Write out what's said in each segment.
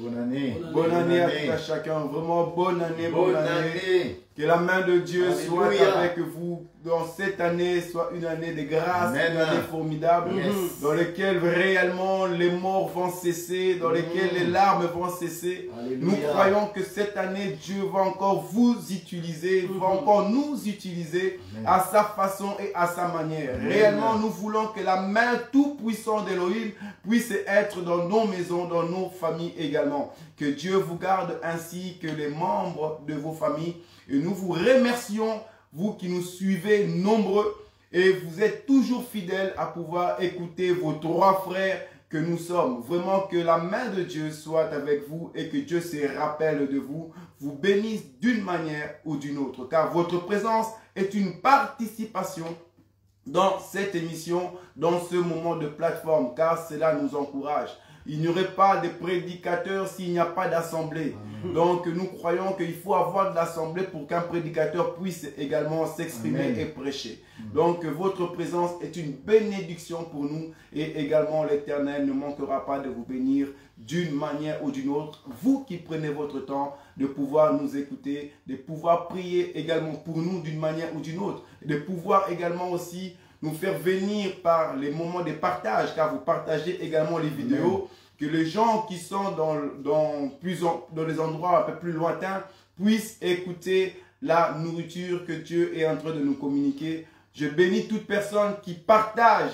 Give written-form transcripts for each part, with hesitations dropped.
Bonne année. Bonne année à tout à chacun. Vraiment bonne année. Bonne année. Que la main de Dieu soit Alléluia. avec vous dans cette année, soit une année de grâce, Amen. une année formidable, Yes. dans laquelle réellement les morts vont cesser, dans lesquelles les larmes vont cesser. Alléluia. Nous croyons que cette année, Dieu va encore vous utiliser, va encore nous utiliser Amen. à sa façon et à sa manière. Amen. Réellement, nous voulons que la main tout-puissante d'Élohim puisse être dans nos maisons, dans nos familles également. Que Dieu vous garde ainsi que les membres de vos familles. Et nous vous remercions, vous qui nous suivez nombreux, et vous êtes toujours fidèles à pouvoir écouter vos trois frères que nous sommes. Vraiment que la main de Dieu soit avec vous et que Dieu se rappelle de vous, vous bénisse d'une manière ou d'une autre. Car votre présence est une participation dans cette émission, dans ce moment de plateforme, car cela nous encourage. Il n'y aurait pas de prédicateur s'il n'y a pas d'assemblée. Donc nous croyons qu'il faut avoir de l'assemblée pour qu'un prédicateur puisse également s'exprimer et prêcher. Donc votre présence est une bénédiction pour nous et également l'Éternel ne manquera pas de vous bénir d'une manière ou d'une autre. Vous qui prenez votre temps de pouvoir nous écouter, de pouvoir prier également pour nous d'une manière ou d'une autre, de pouvoir également aussi nous faire venir par les moments de partage, car vous partagez également les vidéos, que les gens qui sont dans les endroits un peu plus lointains puissent écouter la nourriture que Dieu est en train de nous communiquer. Je bénis toute personne qui partage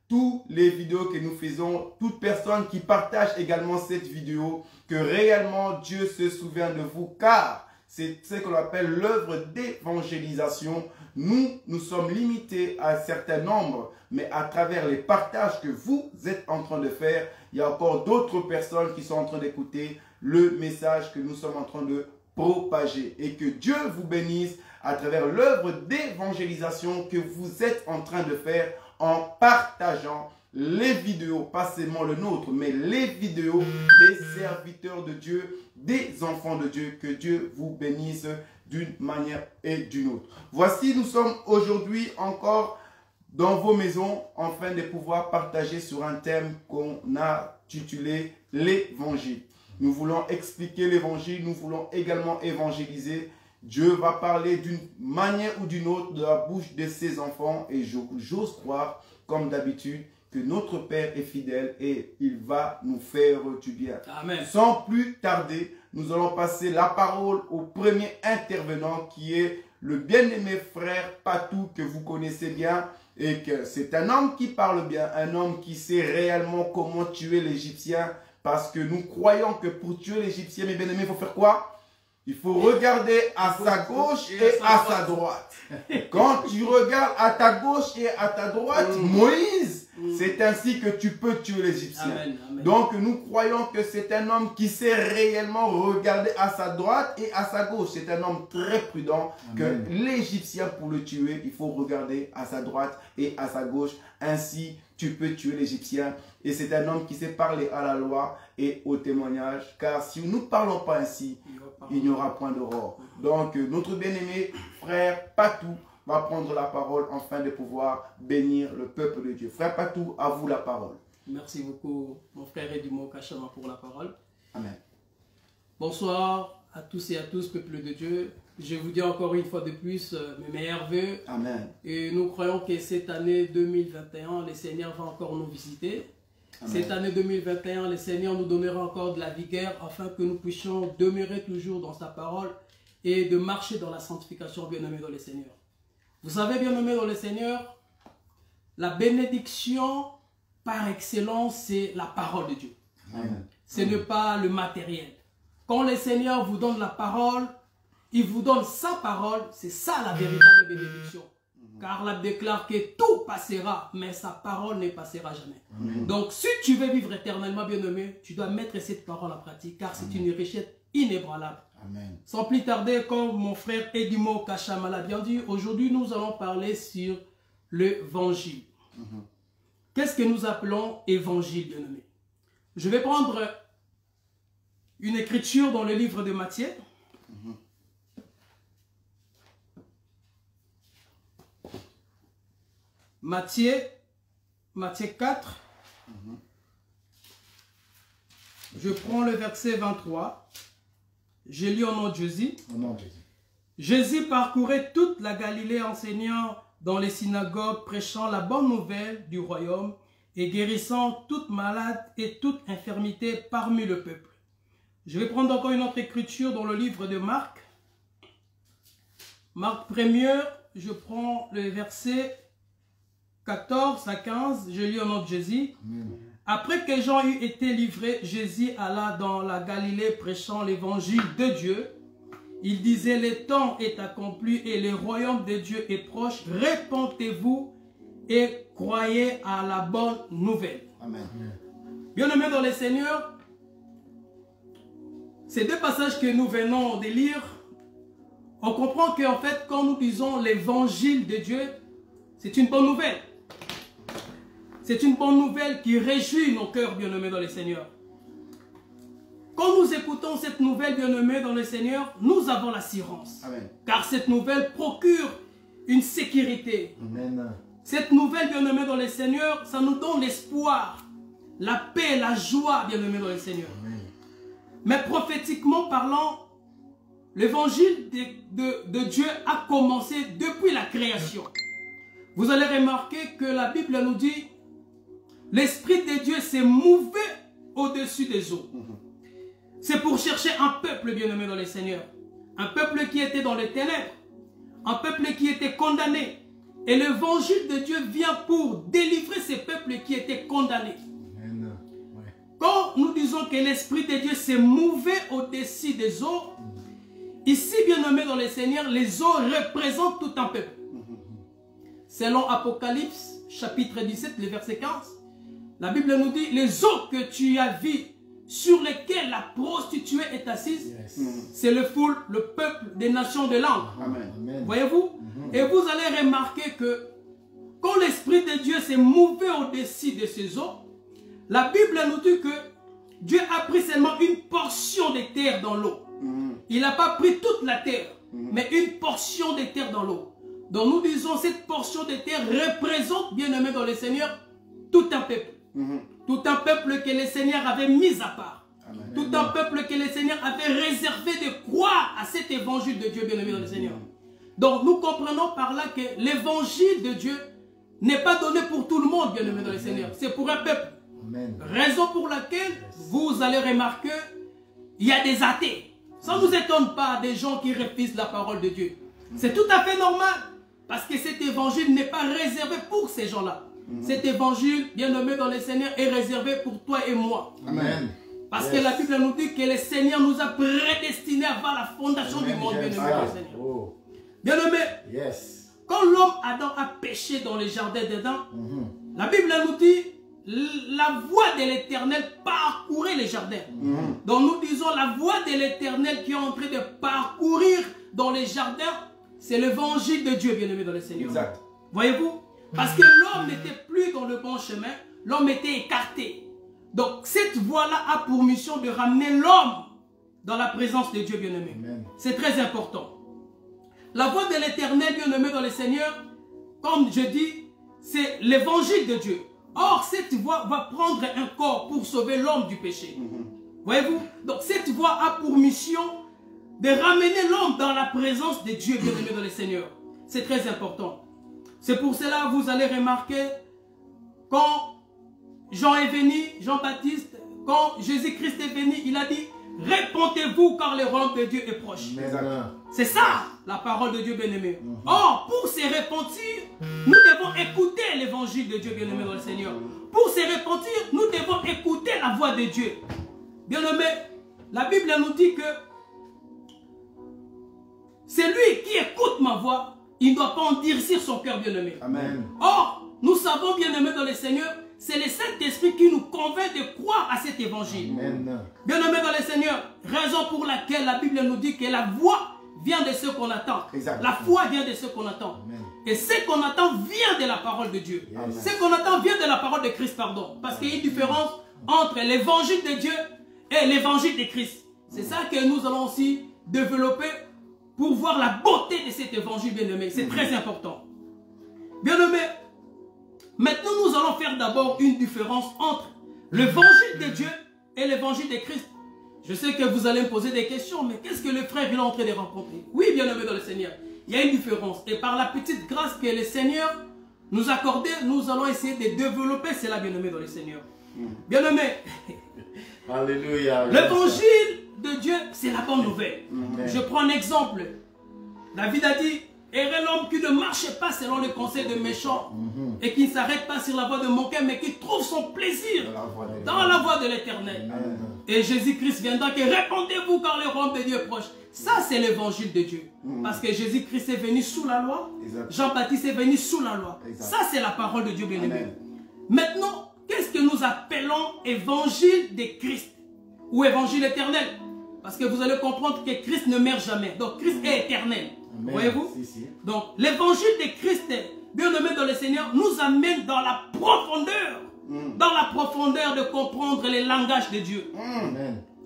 toutes les vidéos que nous faisons, toute personne qui partage également cette vidéo, que réellement Dieu se souvient de vous, car c'est ce qu'on appelle l'œuvre d'évangélisation. Nous sommes limités à un certain nombre, mais à travers les partages que vous êtes en train de faire, il y a encore d'autres personnes qui sont en train d'écouter le message que nous sommes en train de propager. Et que Dieu vous bénisse à travers l'œuvre d'évangélisation que vous êtes en train de faire en partageant les vidéos, pas seulement le nôtre, mais les vidéos des serviteurs de Dieu, des enfants de Dieu. Que Dieu vous bénisse d'une manière et d'une autre. Voici, nous sommes aujourd'hui encore dans vos maisons, afin de pouvoir partager sur un thème qu'on a titulé l'Évangile. Nous voulons expliquer l'Évangile, nous voulons également évangéliser. Dieu va parler d'une manière ou d'une autre de la bouche de ses enfants et j'ose croire, comme d'habitude, que notre Père est fidèle et il va nous faire du bien. Amen. Sans plus tarder, nous allons passer la parole au premier intervenant qui est le bien-aimé frère Patou que vous connaissez bien et que c'est un homme qui parle bien, un homme qui sait réellement comment tuer l'Égyptien parce que nous croyons que pour tuer l'Égyptien, mes bien-aimés, il faut faire quoi? Il faut regarder à sa gauche et à sa droite. Quand tu regardes à ta gauche et à ta droite, Moïse, c'est ainsi que tu peux tuer l'Égyptien. Donc nous croyons que c'est un homme qui sait réellement regarder à sa droite et à sa gauche. C'est un homme très prudent. Amen. Que l'Égyptien, pour le tuer, il faut regarder à sa droite et à sa gauche. Ainsi, tu peux tuer l'Égyptien. Et c'est un homme qui sait parler à la loi et au témoignage. Car si nous ne parlons pas ainsi, il n'y aura point d'aurore. Donc, notre bien-aimé frère Patou va prendre la parole afin de pouvoir bénir le peuple de Dieu. Frère Patou, à vous la parole. Merci beaucoup, mon frère Edimo Kachama, pour la parole. Amen. Bonsoir à tous et à tous, peuple de Dieu. Je vous dis encore une fois de plus mes meilleurs vœux. Amen. Et nous croyons que cette année 2021, le Seigneur va encore nous visiter. Amen. Cette année 2021, le Seigneur nous donnera encore de la vigueur afin que nous puissions demeurer toujours dans sa parole et de marcher dans la sanctification, bien-aimés dans le Seigneur. Vous savez, bien-aimés dans le Seigneur, la bénédiction par excellence, c'est la parole de Dieu. Amen. Ce n'est pas le matériel. Quand le Seigneur vous donne la parole, il vous donne sa parole, c'est ça la véritable bénédiction. Car la déclare que tout passera, mais sa parole ne passera jamais. Amen. Donc, si tu veux vivre éternellement, bien-aimé, tu dois mettre cette parole en pratique, car c'est une richesse inébranlable. Amen. Sans plus tarder, comme mon frère Edimo Kachama l'a bien dit, aujourd'hui nous allons parler sur l'évangile. Qu'est-ce que nous appelons évangile, bien-aimé? Je vais prendre une écriture dans le livre de Matthieu. Matthieu 4, Je prends le verset 23. Je lis au nom de Jésus. Au nom de Jésus. Jésus parcourait toute la Galilée enseignant dans les synagogues, prêchant la bonne nouvelle du royaume et guérissant toute malade et toute infirmité parmi le peuple. Je vais prendre encore une autre écriture dans le livre de Marc. Marc 1er, je prends le verset 14 à 15, je lis au nom de Jésus. Après que Jean eut été livré, Jésus alla dans la Galilée prêchant l'évangile de Dieu. Il disait, le temps est accompli et le royaume de Dieu est proche. Répentez-vous et croyez à la bonne nouvelle. Amen. Bien-aimés dans le Seigneur, ces deux passages que nous venons de lire, on comprend qu'en fait, quand nous disons l'évangile de Dieu, c'est une bonne nouvelle. C'est une bonne nouvelle qui réjouit nos cœurs, bien-aimés dans le Seigneur. Quand nous écoutons cette nouvelle, bien-aimés dans le Seigneur, nous avons l'assurance. Car cette nouvelle procure une sécurité. Amen. Cette nouvelle, bien-aimés dans le Seigneur, ça nous donne l'espoir, la paix, la joie, bien-aimés dans le Seigneur. Amen. Mais prophétiquement parlant, l'évangile de Dieu a commencé depuis la création. Vous allez remarquer que la Bible nous dit, l'Esprit de Dieu s'est mouvé au-dessus des eaux. C'est pour chercher un peuple bien-aimé dans le Seigneur. Un peuple qui était dans les ténèbres. Un peuple qui était condamné. Et l'évangile de Dieu vient pour délivrer ces peuples qui étaient condamnés. Amen. Quand nous disons que l'Esprit de Dieu s'est mouvé au-dessus des eaux, ici, bien-aimé dans le Seigneur, les eaux représentent tout un peuple. Selon Apocalypse, chapitre 17, le verset 15, la Bible nous dit, les eaux que tu as vues, sur lesquelles la prostituée est assise, c'est le peuple des nations de langue. Voyez-vous? Et vous allez remarquer que quand l'Esprit de Dieu s'est mouvé au-dessus de ces eaux, la Bible nous dit que Dieu a pris seulement une portion de terre dans l'eau. Il n'a pas pris toute la terre, mais une portion de terre dans l'eau. Donc nous disons cette portion de terre représente, bien-aimé dans le Seigneur, tout un peuple. Tout un peuple que le Seigneur avait mis à part. Amen. Tout un peuple que le Seigneur avait réservé de croire à cet évangile de Dieu, bien-aimé dans le Seigneur. Donc nous comprenons par là que l'évangile de Dieu n'est pas donné pour tout le monde, bien-aimé dans le Seigneur. C'est pour un peuple. Amen. Raison pour laquelle vous allez remarquer, il y a des athées. Ça ne nous étonne pas des gens qui refusent la parole de Dieu. C'est tout à fait normal. Parce que cet évangile n'est pas réservé pour ces gens-là. Cet évangile, bien-aimé dans le Seigneur, est réservé pour toi et moi. Amen. Parce que la Bible nous dit que le Seigneur nous a prédestinés avant la fondation du monde, bien-aimé dans le Seigneur. Bien-aimé, quand l'homme Adam a péché dans le jardin d'Éden, la Bible nous dit la voie de l'Éternel parcourait les jardins. Donc nous disons la voie de l'Éternel qui est en train de parcourir dans les jardins, c'est l'évangile de Dieu, bien-aimé dans le Seigneur. Voyez-vous? Parce que l'homme n'était plus dans le bon chemin, l'homme était écarté. Donc cette voie-là a pour mission de ramener l'homme dans la présence de Dieu, bien-aimé. C'est très important. La voie de l'Éternel, bien-aimé dans le Seigneur, comme je dis, c'est l'évangile de Dieu. Or, cette voie va prendre un corps pour sauver l'homme du péché. Voyez-vous? Donc cette voie a pour mission de ramener l'homme dans la présence de Dieu, bien-aimé dans le Seigneur. C'est très important. C'est pour cela que vous allez remarquer, quand Jean est venu, Jean-Baptiste, quand Jésus-Christ est venu, il a dit, répentez-vous car le royaume de Dieu est proche. C'est ça, la parole de Dieu, bien-aimé. Or, pour se repentir, nous devons écouter l'évangile de Dieu, bien-aimé dans le Seigneur. Pour se repentir, nous devons écouter la voix de Dieu. Bien-aimé, la Bible nous dit que c'est lui qui écoute ma voix. Il ne doit pas endurcir son cœur, bien-aimé. Or, nous savons, bien-aimé dans le Seigneur, c'est le Saint-Esprit qui nous convainc de croire à cet évangile. Bien-aimé dans le Seigneur, raison pour laquelle la Bible nous dit que la voix vient de ce qu'on attend. La foi vient de ce qu'on attend. Et ce qu'on attend vient de la parole de Dieu. Ce qu'on attend vient de la parole de Christ, pardon. Parce qu'il y a une différence entre l'évangile de Dieu et l'évangile de Christ. C'est ça que nous allons aussi développer pour voir la beauté de cet évangile, bien-aimé. C'est très important. Bien-aimé, maintenant nous allons faire d'abord une différence entre l'évangile de Dieu et l'évangile de Christ. Je sais que vous allez me poser des questions, mais qu'est-ce que le frère est en train de rencontrer? Oui, bien-aimé dans le Seigneur, il y a une différence. Et par la petite grâce que le Seigneur nous a accordée, nous allons essayer de développer cela, bien-aimé dans le Seigneur. Bien-aimé, Alléluia. l'évangile de Dieu, c'est la bonne nouvelle. Amen. Je prends un exemple. David a dit, heureux l'homme qui ne marche pas selon le conseil des méchants et qui ne s'arrête pas sur la voie de mon cœur, mais qui trouve son plaisir dans la voie de l'Éternel. Et Jésus-Christ viendra que répondez-vous car le royaume de Dieu est proche. Ça, c'est l'évangile de Dieu. Parce que Jésus-Christ est venu sous la loi. Jean-Baptiste est venu sous la loi. Ça, c'est la parole de Dieu, bien-aimé. Maintenant, qu'est-ce que nous appelons évangile de Christ ou évangile éternel? Parce que vous allez comprendre que Christ ne meurt jamais. Donc, Christ est éternel. Voyez-vous? Donc, l'évangile de Christ, bien-aimé dans le Seigneur, nous amène dans la profondeur. Dans la profondeur de comprendre les langages de Dieu.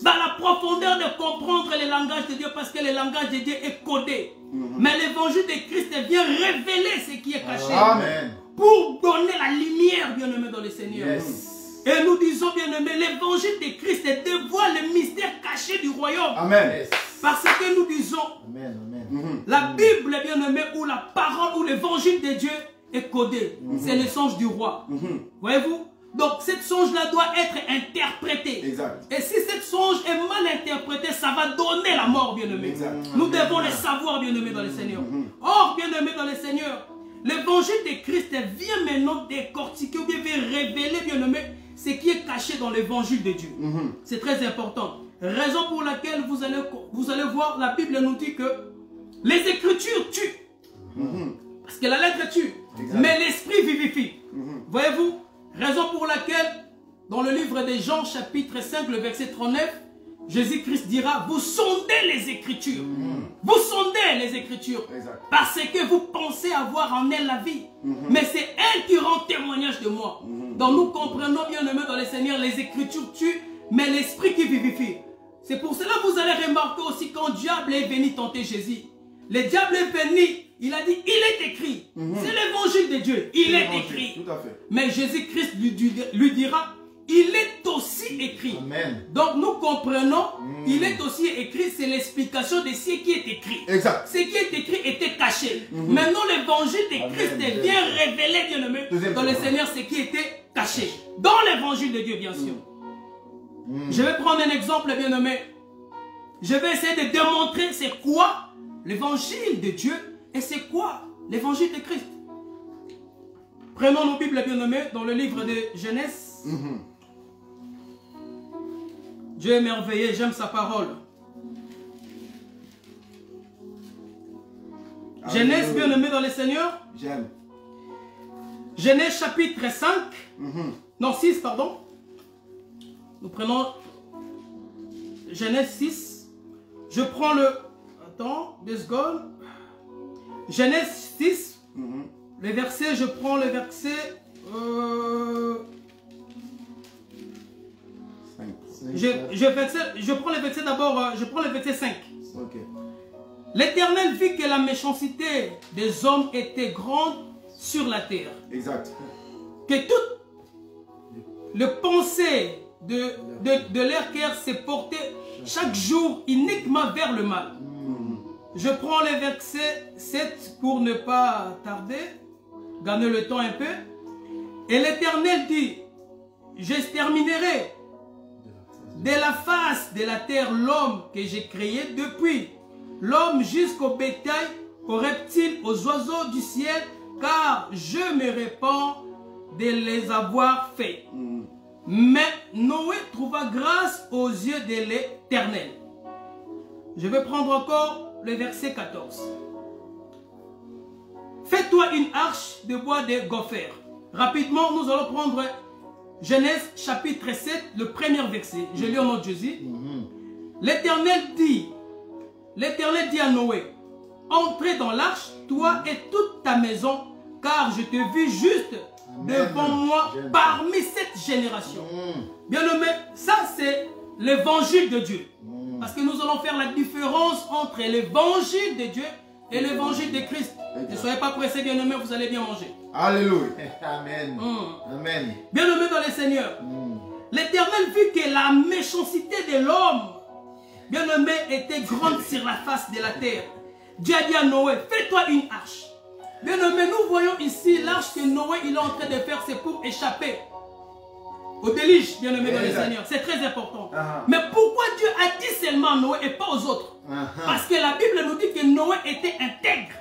Dans la profondeur de comprendre les langages de Dieu, parce que le langage de Dieu est codé. Mais l'évangile de Christ vient révéler ce qui est caché. Amen. Pour donner la lumière, bien-aimé dans le Seigneur. Et nous disons, bien-aimé, l'évangile de Christ dévoile le mystère caché du royaume. Amen. Parce que nous disons, la Bible, bien-aimé, ou la parole, ou l'évangile de Dieu est codé. C'est le songe du roi. Voyez-vous? Donc, cette songe-là doit être interprétée. Exact. Et si cette songe est mal interprétée, ça va donner la mort, bien-aimé. Nous devons le savoir, bien-aimé dans le Seigneur. Or, bien-aimé dans le Seigneur, l'évangile de Christ vient maintenant décortiquer ou bien vient révéler, bien-aimé, ce qui est caché dans l'évangile de Dieu. C'est très important. Raison pour laquelle vous allez voir, la Bible nous dit que les Écritures tuent. Parce que la lettre tue, mais l'Esprit vivifie. Voyez-vous? Raison pour laquelle, dans le livre de Jean, chapitre 5, le verset 39, Jésus-Christ dira, vous sondez les Écritures. Vous sondez les Écritures. Parce que vous pensez avoir en elle la vie. Mais c'est elle qui rend témoignage de moi. Donc nous comprenons bien, dans le Seigneur, les Écritures tuent, mais l'Esprit qui vivifie. C'est pour cela que vous allez remarquer aussi quand le diable est venu tenter Jésus. Le diable est venu, il a dit, il est écrit. C'est l'évangile de Dieu, il est écrit. Tout à fait. Mais Jésus-Christ lui dira, il est aussi écrit. Amen. Donc nous comprenons, il est aussi écrit, c'est l'explication de ce qui est écrit. Exact. Ce qui est écrit était caché. Maintenant l'évangile de Christ vient révéler, bien-aimé, dans le Seigneur ce qui était caché. Dans l'évangile de Dieu, bien sûr. Je vais prendre un exemple, bien-aimé. Je vais essayer de démontrer c'est quoi l'évangile de Dieu et c'est quoi l'évangile de Christ. Prenons nos Bibles, bien-aimés, dans le livre de Genèse. Dieu est merveilleux, j'aime sa parole. Genèse, bien-aimé dans le Seigneur. J'aime. Genèse chapitre 5. Non, 6, pardon. Nous prenons Genèse 6. Je prends le... Attends, 2 secondes. Genèse 6. Le verset, je prends le verset... Je prends le verset d'abord, je prends le verset 5. L'Éternel vit que la méchanceté des hommes était grande sur la terre. Exact. Que toute le pensée de leur cœur s'est porté chaque jour uniquement vers le mal. Je prends le verset 7 pour ne pas tarder, gagner le temps un peu. Et l'Éternel dit, j'exterminerai de la face de la terre l'homme que j'ai créé depuis l'homme jusqu'au bétail, aux reptiles, aux oiseaux du ciel, car je me répands de les avoir faits. Mais Noé trouva grâce aux yeux de l'Éternel. Je vais prendre encore le verset 14. Fais-toi une arche de bois de gopher. Rapidement, nous allons prendre Genèse chapitre 7, le premier verset. Je lis au nom de Jésus. L'Éternel dit à Noé, entrez dans l'arche, toi et toute ta maison, car je te vis juste devant moi parmi cette génération. Bien-aimé, ça c'est l'évangile de Dieu. Parce que nous allons faire la différence entre l'évangile de Dieu et l'évangile de Christ. Ne soyez pas pressés, bien-aimés, vous allez bien manger. Alléluia. Amen. Amen. Bien-aimés dans le Seigneur, l'Éternel vit que la méchanceté de l'homme, bien-aimé, était grande sur la face de la terre. Dieu a dit à Noé, fais-toi une arche. Bien-aimé, nous voyons ici l'arche que Noé il est en train de faire, c'est pour échapper au déluge, bien-aimé dans le Seigneur. C'est très important. Mais pourquoi Dieu a dit seulement à Noé et pas aux autres? Parce que la Bible nous dit que Noé était intègre.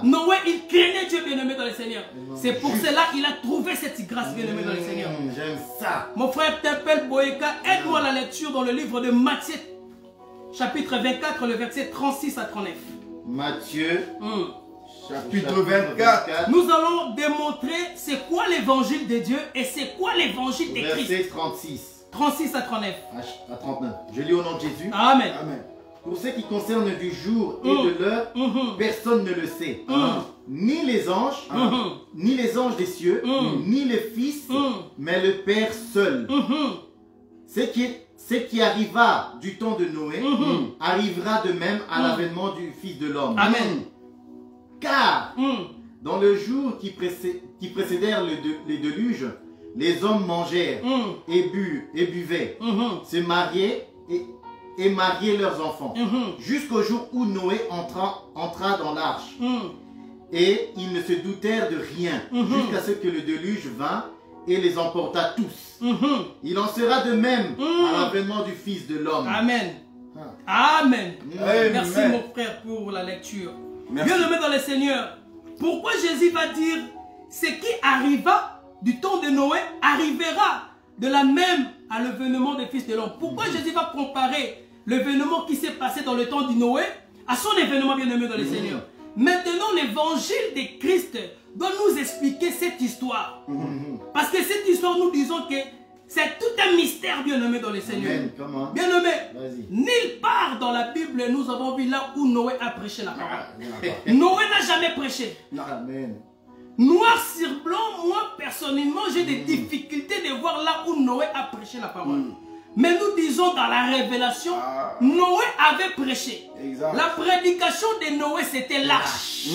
Noé, il craignait Dieu, bien-aimé dans le Seigneur. C'est pour cela qu'il a trouvé cette grâce, bien-aimé dans le Seigneur. J'aime ça. Mon frère t'appelle Boéka, aide-moi à la lecture dans le livre de Matthieu, chapitre 24, le verset 36 à 39. Matthieu, chapitre 24. Nous allons démontrer c'est quoi l'évangile de Dieu et c'est quoi l'évangile de Christ. Verset 36. 36 à 39. À 39. Je lis au nom de Jésus. Amen. Amen. Pour ce qui concerne du jour et de l'heure, personne ne le sait. Ni les anges, ni les anges des cieux, ni les fils, mais le Père seul. Ce qui arriva du temps de Noé arrivera de même à l'avènement du Fils de l'homme. Amen. Car dans le jour qui précédèrent les déluges, les hommes mangèrent et buvaient, se mariaient et mariaient leurs enfants, jusqu'au jour où Noé entra dans l'arche. Et ils ne se doutèrent de rien, jusqu'à ce que le déluge vint et les emporta tous. Il en sera de même à l'avènement du Fils de l'homme. Amen. Amen. Merci mon frère pour la lecture. Bien-aimé dans le Seigneur, pourquoi Jésus va dire ce qui arriva du temps de Noé arrivera de la même à l'avènement du Fils de l'homme? Pourquoi Jésus va comparer l'événement qui s'est passé dans le temps de Noé à son événement, bien-aimé dans le Seigneur? Maintenant, l'évangile de Christ doit nous expliquer cette histoire. Parce que cette histoire, nous disons que c'est tout un mystère, bien-aimé dans le Seigneur. Bien-aimé, nulle part dans la Bible, nous avons vu là où Noé a prêché la parole. Noé n'a jamais prêché. Amen. Noir sur blanc, moi, personnellement, j'ai des difficultés de voir là où Noé a prêché la parole. Mais nous disons dans la révélation, Noé avait prêché. La prédication de Noé, c'était l'arche.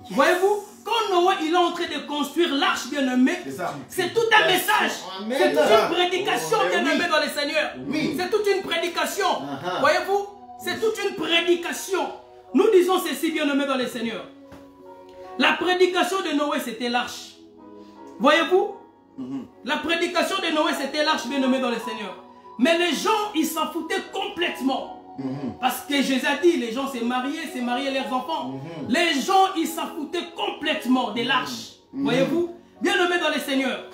Voyez-vous, quand Noé il est en train de construire l'arche, bien-aimé, c'est tout un message. C'est toute une prédication, bien-aimé dans le Seigneur. C'est toute une prédication. Voyez-vous, c'est toute une prédication. Nous disons ceci, bien-aimé dans le Seigneur. La prédication de Noé, c'était l'arche. Voyez-vous, la prédication de Noé, c'était l'arche, bien-aimé dans le Seigneur. Mais les gens, ils s'en foutaient complètement. Parce que Jésus a dit, les gens s'est mariés leurs enfants. Les gens, ils s'en foutaient complètement de l'arche. Voyez-vous, bien-aimé dans le Seigneur.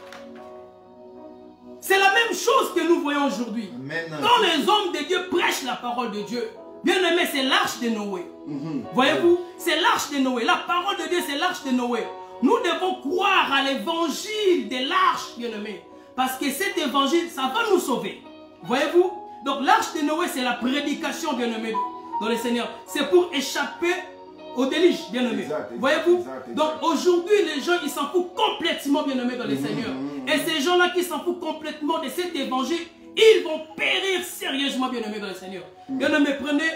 C'est la même chose que nous voyons aujourd'hui. Quand les hommes de Dieu prêchent la parole de Dieu, bien-aimé, c'est l'arche de Noé. Voyez-vous, c'est l'arche de Noé. La parole de Dieu, c'est l'arche de Noé. Nous devons croire à l'évangile de l'arche, bien-aimé. Parce que cet évangile, ça va nous sauver. Voyez-vous? Donc l'arche de Noé, c'est la prédication, bien-aimé, dans le Seigneur. C'est pour échapper au déluge, bien-aimé. Voyez-vous? Donc aujourd'hui, les gens, ils s'en foutent complètement, bien-aimé, dans le Seigneur. Et ces gens-là qui s'en foutent complètement de cet évangile, ils vont périr sérieusement, bien-aimé, dans le Seigneur. Bien-aimé, prenez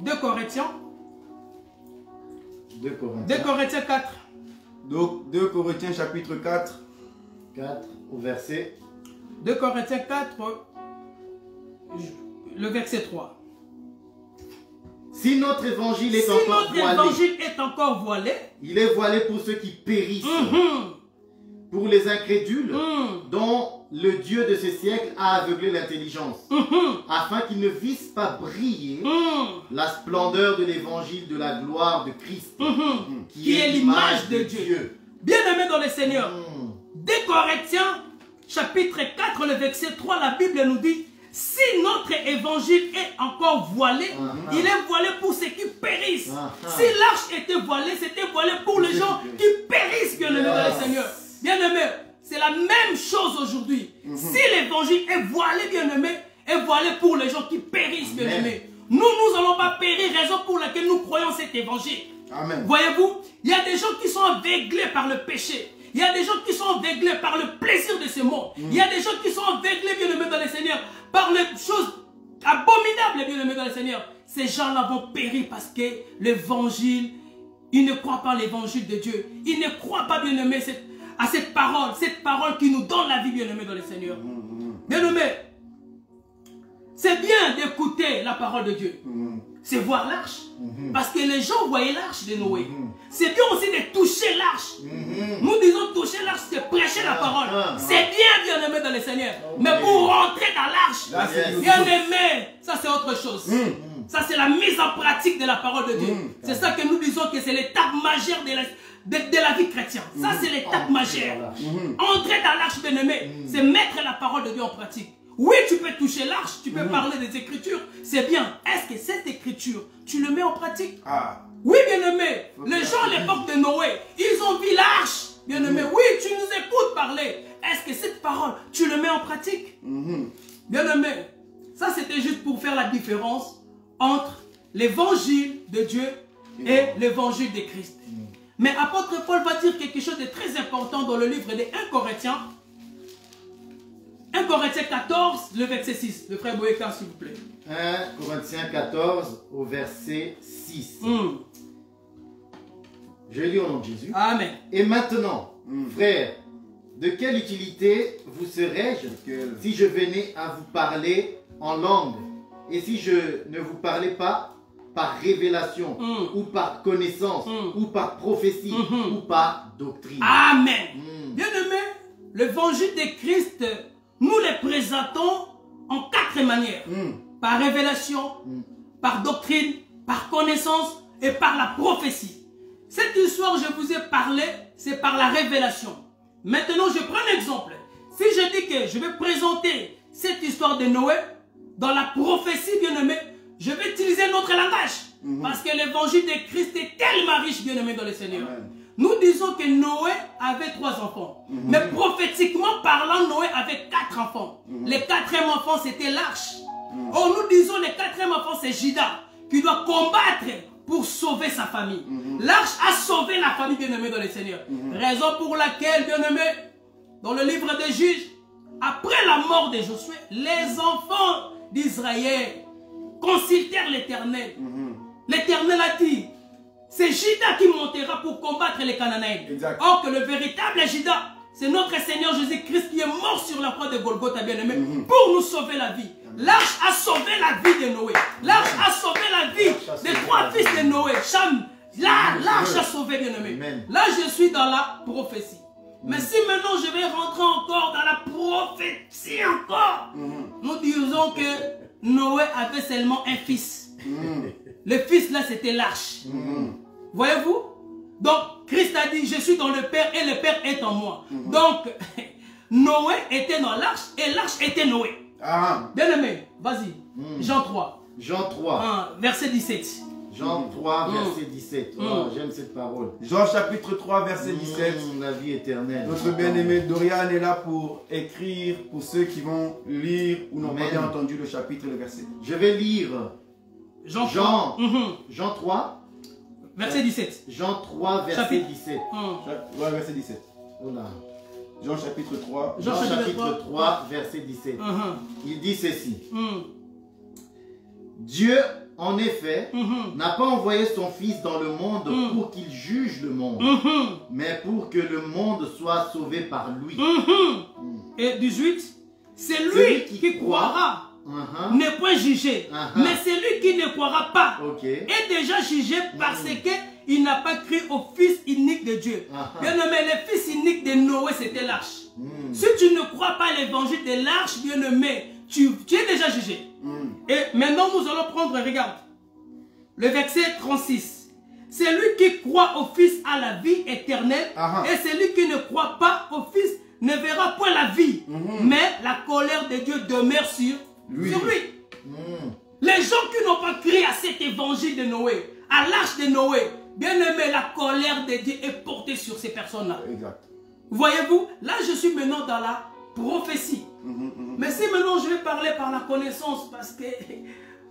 2 Corinthiens. 2 Corinthiens 4. Donc 2 Corinthiens chapitre 4. 4 au verset. 2 Corinthiens 4, le verset 3. Si notre évangile est encore voilé, il est voilé pour ceux qui périssent, pour les incrédules, dont le Dieu de ce siècle a aveuglé l'intelligence, afin qu'ils ne vissent pas briller la splendeur de l'évangile de la gloire de Christ, qui est l'image de Dieu. Bien-aimé dans le Seigneur, 2 Corinthiens chapitre 4, le verset 3, la Bible nous dit, si notre évangile est encore voilé, il est voilé pour ceux qui périssent. Si l'arche était voilée, c'était voilé pour les gens qui périssent, bien-aimé dans le Seigneur. Bien-aimé, c'est la même chose aujourd'hui. Si l'évangile est voilé, bien-aimé, est voilé pour les gens qui périssent, bien-aimé. Nous n'allons pas périr, raison pour laquelle nous croyons cet évangile. Voyez-vous, il y a des gens qui sont aveuglés par le péché. Il y a des gens qui sont aveuglés par le plaisir de ce monde. Il y a des gens qui sont aveuglés, bien-aimés dans le Seigneur, par les choses abominables, bien-aimés dans le Seigneur. Ces gens-là vont périr parce que l'évangile, ils ne croient pas à l'évangile de Dieu. Ils ne croient pas, bien-aimés, à cette parole qui nous donne la vie, bien-aimés dans le Seigneur. Bien-aimé, c'est bien d'écouter la parole de Dieu. C'est voir l'arche. Parce que les gens voyaient l'arche de Noé. C'est bien aussi de toucher l'arche. Nous disons toucher l'arche, c'est prêcher la parole. C'est bien, bien-aimé dans le Seigneur. Mais pour rentrer dans l'arche, bien-aimé, ça c'est autre chose. Ça c'est la mise en pratique de la parole de Dieu. C'est ça que nous disons que c'est l'étape majeure de la vie chrétienne. Ça c'est l'étape majeure. Entrer dans l'arche, bien-aimé, c'est mettre la parole de Dieu en pratique. Oui, tu peux toucher l'arche, tu peux parler des Écritures, c'est bien. Est-ce que cette Écriture, tu le mets en pratique? Oui, bien-aimé, les gens à l'époque de Noé, ils ont vu l'arche. Bien-aimé, oui, tu nous écoutes parler. Est-ce que cette parole, tu le mets en pratique? Bien-aimé, ça c'était juste pour faire la différence entre l'évangile de Dieu et l'évangile de Christ. Mais apôtre Paul va dire quelque chose de très important dans le livre des 1 Corinthiens. 1 Corinthiens 14, le verset 6. Le frère Boéka, s'il vous plaît. 1 Corinthiens 14, au verset 6. Je lis au nom de Jésus. Amen. Et maintenant, frères, de quelle utilité vous serais-je si je venais à vous parler en langue, et si je ne vous parlais pas par révélation, ou par connaissance, ou par prophétie, ou par doctrine? Amen. Bien-aimé, l'évangile de Christ, nous les présentons en 4 manières. Par révélation, par doctrine, par connaissance et par la prophétie. Cette histoire, je vous ai parlé, c'est par la révélation. Maintenant, je prends un exemple. Si je dis que je vais présenter cette histoire de Noé, dans la prophétie, bien-aimé, je vais utiliser notre langage. Parce que l'évangile de Christ est tellement riche, bien-aimé, dans le Seigneur. Nous disons que Noé avait 3 enfants. Mais prophétiquement parlant, Noé avait 4 enfants. Le 4e enfant, c'était l'arche. Or, nous disons le 4e enfant, c'est Judas, qui doit combattre pour sauver sa famille. L'arche a sauvé la famille, bien-aimée dans le Seigneur. Raison pour laquelle, bien-aimé, dans le livre des Juges, après la mort de Josué, les enfants d'Israël consultèrent l'Éternel. L'Éternel a dit, c'est Judas qui montera pour combattre les Cananéens. Or que le véritable Judas, c'est notre Seigneur Jésus-Christ qui est mort sur la croix de Golgotha, bien-aimé, pour nous sauver la vie. L'arche a sauvé la vie de Noé. L'arche a sauvé la vie des 3 fils de Noé. Cham, là, l'arche a sauvé, bien-aimé. Là, je suis dans la prophétie. Mais si maintenant je vais rentrer encore dans la prophétie encore, nous disons que Noé avait seulement un fils. Le fils là, c'était l'arche. Voyez-vous? Donc, Christ a dit, je suis dans le Père et le Père est en moi. Donc, Noé était dans l'arche et l'arche était Noé. Bien-aimé, vas-y. Jean 3. Jean 3. Verset 17. Jean 3, verset 17. Oh, j'aime cette parole. Jean chapitre 3, verset 17. La vie éternelle. Notre bien-aimé Dorian est là pour écrire pour ceux qui vont lire ou n'ont pas bien entendu le chapitre et le verset. Je vais lire Jean 3. Verset 17. Jean 3, verset 17. Ouais, verset 17. Voilà. Jean chapitre 3. Jean chapitre 3, verset 17. Il dit ceci. Dieu, en effet, n'a pas envoyé son Fils dans le monde pour qu'il juge le monde, mais pour que le monde soit sauvé par lui. Et 18, c'est lui qui croira. N'est point jugé, mais celui qui ne croira pas est déjà jugé parce qu'il n'a pas cru au Fils unique de Dieu. Bien-aimé, le Fils unique de Noé, c'était l'arche. Si tu ne crois pas l'évangile de l'arche, bien-aimé, tu es déjà jugé. Et maintenant, nous allons prendre, regarde, le verset 36. Celui qui croit au Fils a la vie éternelle, et celui qui ne croit pas au Fils ne verra point la vie, mais la colère de Dieu demeure sur lui. Les gens qui n'ont pas cru à cet évangile de Noé, à l'arche de Noé, bien aimé, la colère de Dieu est portée sur ces personnes-là. Voyez-vous, là je suis maintenant dans la prophétie. Mais si maintenant je vais parler par la connaissance, parce que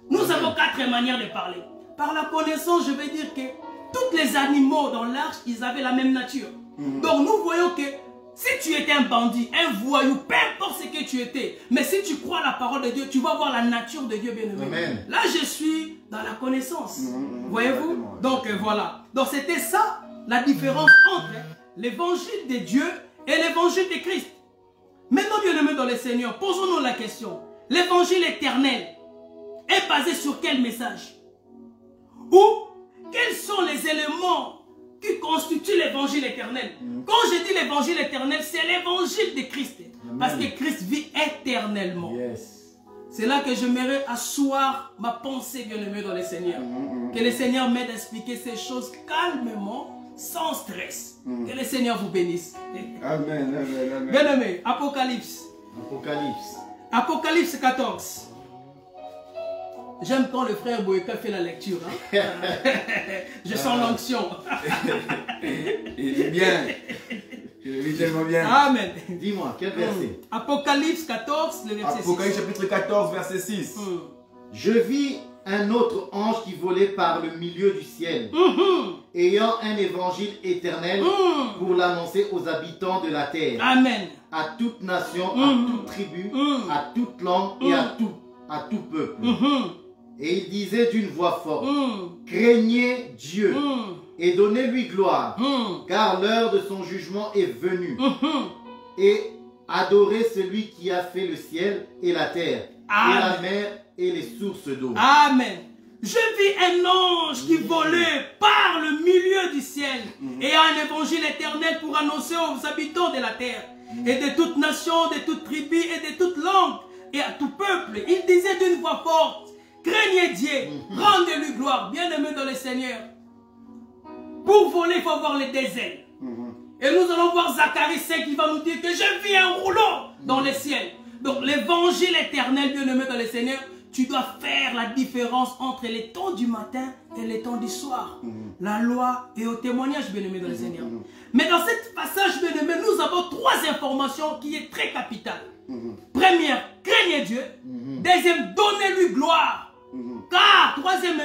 nous avons 4 manières de parler. Par la connaissance, je vais dire que tous les animaux dans l'arche, ils avaient la même nature. Donc nous voyons que si tu étais un bandit, un voyou, peu importe ce que tu étais, mais si tu crois à la parole de Dieu, tu vas voir la nature de Dieu, bien-aimé. Là, je suis dans la connaissance. Voyez-vous? Donc voilà. Donc c'était ça la différence entre l'évangile de Dieu et l'évangile de Christ. Maintenant, bien-aimés dans le Seigneur, posons-nous la question. L'évangile éternel est basé sur quel message? Ou quels sont les éléments qui constituent l'évangile éternel? Quand je dis l'évangile éternel, c'est l'évangile de Christ. Amen. Parce que Christ vit éternellement. Yes. C'est là que j'aimerais asseoir ma pensée, bien-aimée dans le Seigneur. Que le Seigneur m'aide à expliquer ces choses calmement, sans stress. Que le Seigneur vous bénisse. Amen, amen, amen. Bien-aimé, Apocalypse. Apocalypse. Apocalypse 14. J'aime quand le frère Boéka fait la lecture. Hein? Je sens l'onction. Il est bien. Il est tellement bien. Amen. Dis-moi, quel verset? Apocalypse 14, le verset 6. Apocalypse chapitre 14, verset 6. Je vis un autre ange qui volait par le milieu du ciel, ayant un évangile éternel pour l'annoncer aux habitants de la terre, Amen. à toute nation, à toute tribu, à toute langue et à tout peuple. Et il disait d'une voix forte, craignez Dieu et donnez-lui gloire, car l'heure de son jugement est venue. Et adorez celui qui a fait le ciel et la terre, et la mer et les sources d'eau. Amen. Je vis un ange qui volait par le milieu du ciel et un évangile éternel pour annoncer aux habitants de la terre et de toute nation, de toute tribu et de toute langue et à tout peuple. Il disait d'une voix forte, craignez Dieu, rendez-lui gloire. Bien-aimé dans le Seigneur, pour voler, il faut avoir les deux ailes. Et nous allons voir Zacharie 5 qui va nous dire que je vis un rouleau dans le ciel. Donc l'évangile éternel, bien-aimé dans le Seigneur, tu dois faire la différence entre les temps du matin et les temps du soir. La loi et au témoignage, bien-aimé dans le Seigneur. Mais dans cet passage, bien-aimé, nous avons trois informations qui est très capitale. Première, craignez Dieu. Deuxième, donnez-lui gloire. Car, troisième,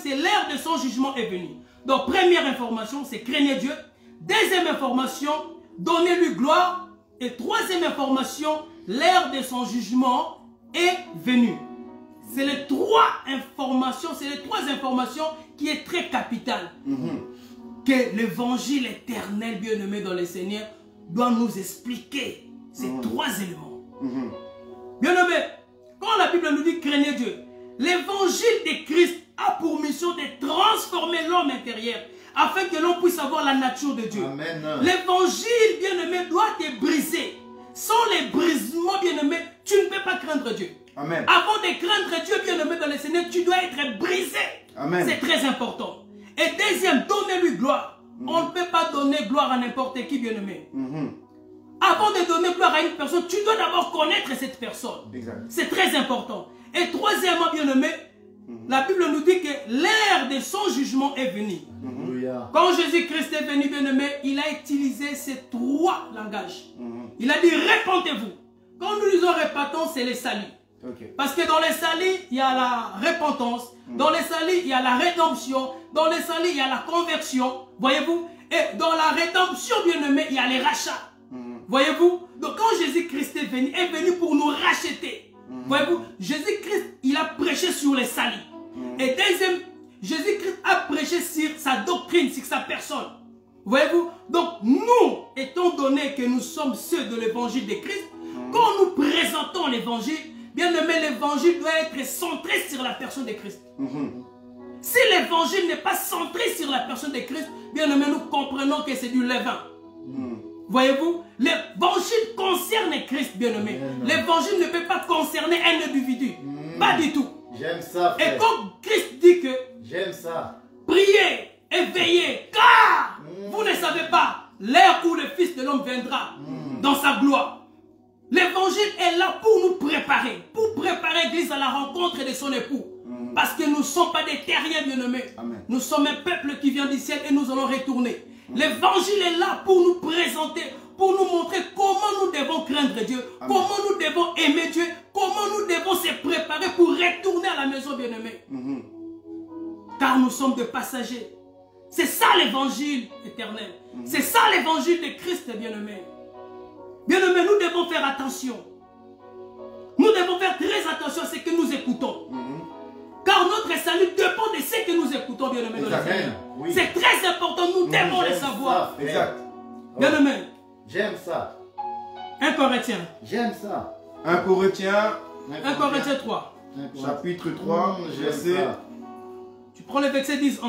c'est l'heure de son jugement est venue. Donc, première information, c'est craignez Dieu. Deuxième information, donnez-lui gloire. Et troisième information, l'heure de son jugement est venue. C'est les trois informations qui est très capitale. Que l'évangile éternel, bien-aimé dans le Seigneur, doit nous expliquer ces trois éléments. Bien-aimé, quand la Bible nous dit craignez Dieu, l'évangile de Christ a pour mission de transformer l'homme intérieur afin que l'on puisse avoir la nature de Dieu. L'évangile, bien-aimé, doit te briser. Sans les brisements, bien-aimé, tu ne peux pas craindre Dieu. Amen. Avant de craindre Dieu, bien-aimé dans le Seigneur, tu dois être brisé. C'est très important. Et deuxième, donnez-lui gloire. On ne peut pas donner gloire à n'importe qui, bien-aimé. Avant de donner gloire à une personne, tu dois d'abord connaître cette personne. C'est très important. Et troisièmement, bien-aimé, la Bible nous dit que l'heure de son jugement est venue. Quand Jésus-Christ est venu, bien-aimé, il a utilisé ces trois langages. Il a dit, répentez-vous. Quand nous disons répentance, c'est le salut. Parce que dans le salut, il y a la repentance. Dans le salut, il y a la rédemption. Dans le salut, il y a la conversion. Voyez-vous? Et dans la rédemption, bien-aimé, il y a les rachats. Voyez-vous? Donc quand Jésus-Christ est venu pour nous racheter. Voyez-vous? Jésus-Christ, il a prêché sur le salut. Et deuxième, Jésus-Christ a prêché sur sa doctrine, sur sa personne. Voyez-vous? Donc nous, étant donné que nous sommes ceux de l'évangile de Christ, quand nous présentons l'évangile, bien aimé, l'évangile doit être centré sur la personne de Christ. Si l'évangile n'est pas centré sur la personne de Christ, bien aimé, nous comprenons que c'est du levain. Voyez-vous? L'évangile concerne Christ, bien aimé. L'évangile ne peut pas concerner un individu. Pas du tout. J'aime ça, frère. Et quand Christ dit que j'aime ça. Priez et veillez, car vous ne savez pas l'heure où le Fils de l'homme viendra dans sa gloire. L'évangile est là pour nous préparer, l'Église à la rencontre de son époux. Parce que nous ne sommes pas des terriens, bien-aimés. Nous sommes un peuple qui vient du ciel et nous allons retourner. L'évangile est là pour nous présenter, pour nous montrer comment nous devons craindre Dieu, comment nous devons aimer Dieu, comment nous devons se préparer pour retourner à la maison, bien-aimés. Car nous sommes des passagers. C'est ça l'évangile éternel. C'est ça l'évangile de Christ, bien-aimés. Bien-aimés, nous devons faire attention. Nous devons faire très attention à ce que nous écoutons. Car notre salut dépend de ce que nous écoutons, bien-aimés. C'est très important, nous devons le savoir. Exact. Bien-aimés. J'aime ça. 1 Corinthiens. J'aime ça. 1 Corinthiens, 1 Corinthiens 3. chapitre 3, verset, Tu prends le verset 10-11.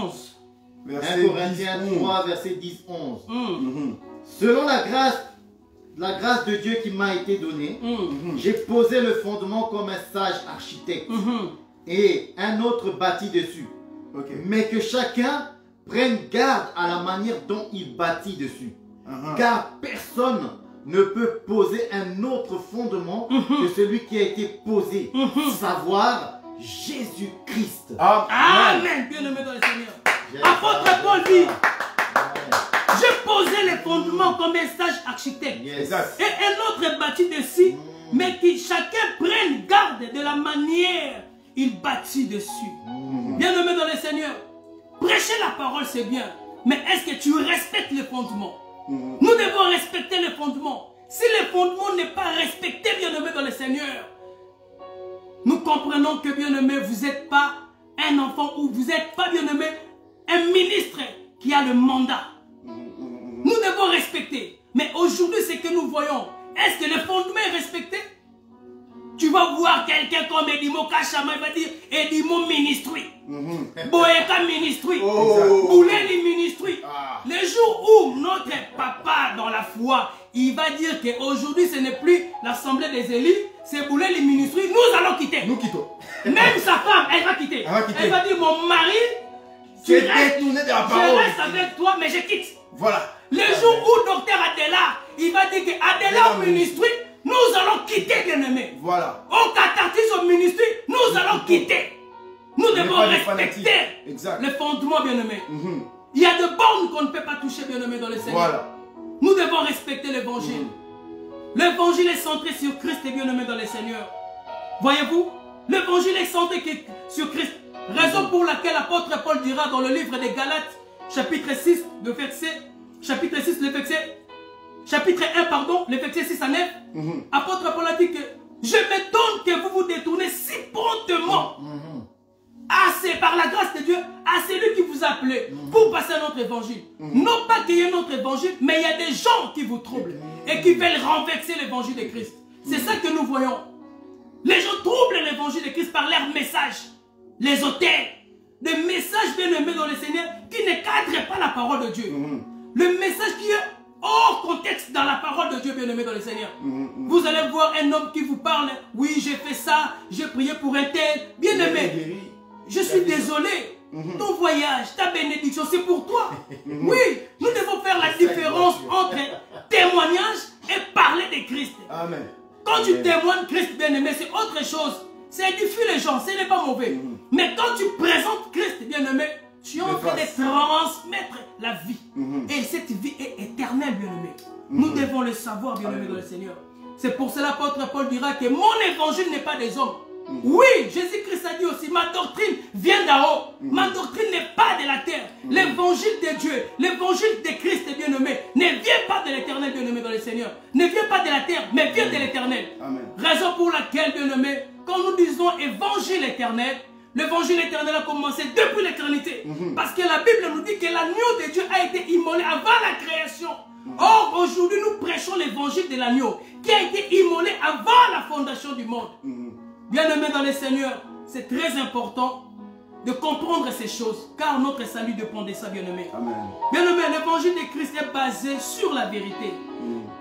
1 Corinthiens 3, verset 10-11. Selon la grâce de Dieu qui m'a été donnée, j'ai posé le fondement comme un sage architecte et un autre bâti dessus. Mais que chacun prenne garde à la manière dont il bâtit dessus. Car personne ne peut poser un autre fondement que celui qui a été posé, savoir Jésus-Christ. Amen. Bien-aimé dans le Seigneur. Apôtre Paul dit, j'ai posé les fondements comme un sage architecte et un autre bâti dessus, mais que chacun prenne garde de la manière il bâtit dessus. Bien-aimé dans le Seigneur, prêcher la parole c'est bien, mais est-ce que tu respectes les fondements? Nous devons respecter les fondements. Si les fondements n'est pas respecté, bien-aimé dans le Seigneur, nous comprenons que, bien-aimé, vous n'êtes pas un enfant ou vous n'êtes pas, bien-aimé, un ministre qui a le mandat. Nous devons respecter. Mais aujourd'hui, c'est que nous voyons. Est-ce que le fondement est respecté? Tu vas voir quelqu'un comme Edimo Kachama, il va dire Edimo ministry. Boyeka ministry. Bouleli ministry. Le jour où notre papa dans la foi, il va dire qu'aujourd'hui ce n'est plus l'assemblée des élus, c'est Bouleli ministry, nous allons quitter. Nous quittons. Même sa femme, elle va quitter. Elle va dire mon mari, tu restes, je reste avec toi, mais je quitte. Voilà. Le jour où docteur Adela, il va dire que Adela au ministry, nous allons quitter, bien-aimé. Voilà. Au catharsis au ministry, nous allons quitter. Nous devons respecter le fondement, bien-aimé. Il y a de bornes qu'on ne peut pas toucher, bien-aimé, dans le Seigneur. Voilà. Nous devons respecter l'évangile. L'évangile est centré sur Christ et bien-aimé dans le Seigneur. Voyez-vous, l'évangile est centré sur Christ. Raison pour laquelle l'apôtre Paul dira dans le livre des Galates, chapitre 6, le verset, chapitre 6, le verset, chapitre 1, pardon, le verset 6 à 9, apôtre Paul a dit que je m'étonne que vous vous détournez si promptement. C'est par la grâce de Dieu à celui qui vous a appelé pour passer à notre évangile. Non pas qu'il y ait notre évangile, mais il y a des gens qui vous troublent et qui veulent renverser l'évangile de Christ. C'est ça que nous voyons. Les gens troublent l'évangile de Christ par leur message. Les auteurs, des messages bien aimés dans le Seigneur qui ne cadrent pas la parole de Dieu. Le message qui est hors contexte dans la parole de Dieu bien aimé dans le Seigneur. Vous allez voir un homme qui vous parle. Oui, j'ai fait ça, j'ai prié pour un tel. Bien aimé, je suis désolé. Ton voyage, ta bénédiction, c'est pour toi. Oui, nous devons faire la différence entre témoignage et parler de Christ. Amen. Quand tu témoignes Christ, bien-aimé, c'est autre chose. Ça édifie les gens, ce n'est pas mauvais. Mais quand tu présentes Christ, bien-aimé, tu es en train de transmettre la vie. Et cette vie est éternelle, bien-aimé. Nous devons le savoir, bien-aimé, dans le Seigneur. C'est pour cela l'apôtre Paul dira que mon évangile n'est pas des hommes. Oui, Jésus-Christ a dit aussi, ma doctrine vient d'en haut. Ma doctrine n'est pas de la terre. L'évangile de Dieu, l'évangile de Christ, bien-aimé, ne vient pas de l'éternel, bien-aimé, dans le Seigneur. Ne vient pas de la terre, mais vient de l'éternel. Raison pour laquelle, bien-aimé, quand nous disons évangile éternel, l'évangile éternel a commencé depuis l'éternité. Parce que la Bible nous dit que l'agneau de Dieu a été immolé avant la création. Or, aujourd'hui, nous prêchons l'évangile de l'agneau qui a été immolé avant la fondation du monde. Bien-aimés dans le Seigneur, c'est très important de comprendre ces choses, car notre salut dépend de ça, bien-aimé. Bien-aimé, l'évangile de Christ est basé sur la vérité.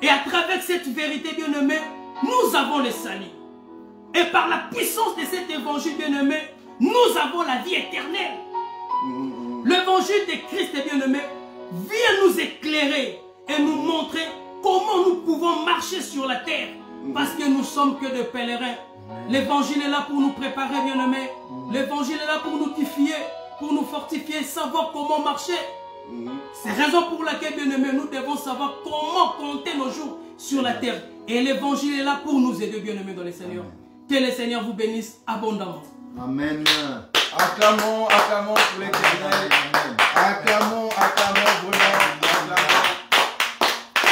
Et à travers cette vérité, bien-aimé, nous avons le salut. Et par la puissance de cet évangile, bien-aimé, nous avons la vie éternelle. L'évangile de Christ, bien-aimé, vient nous éclairer et nous montrer comment nous pouvons marcher sur la terre. Parce que nous sommes que des pèlerins. L'évangile est là pour nous préparer, bien-aimés. L'évangile est là pour nous tifier, pour nous fortifier, savoir comment marcher. C'est la raison pour laquelle, bien-aimés, nous devons savoir comment compter nos jours sur la terre. Et l'évangile est là pour nous aider, bien-aimés, dans le Seigneur. Que le Seigneur vous bénisse abondamment. Amen. Acclamons, acclamons pour l'éternel. Acclamons, acclamons vraiment.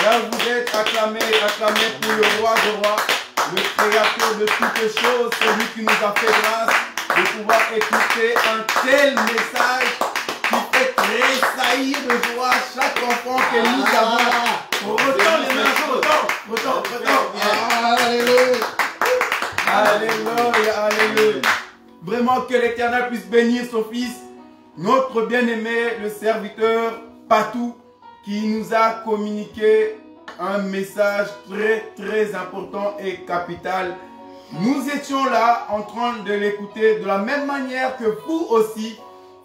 Là vous êtes, acclamez, acclamez pour le roi des rois, le créateur de toutes choses, celui qui nous a fait grâce de pouvoir écouter un tel message qui fait tressaillir tressaillir de joie chaque enfant que nous avons. Retourne les mains, retourne. Alléluia. Alléluia, alléluia. Vraiment que l'Éternel puisse bénir son fils, notre bien-aimé, le serviteur Patou, qui nous a communiqué un message très important et capital. Nous étions là en train de l'écouter de la même manière que vous aussi,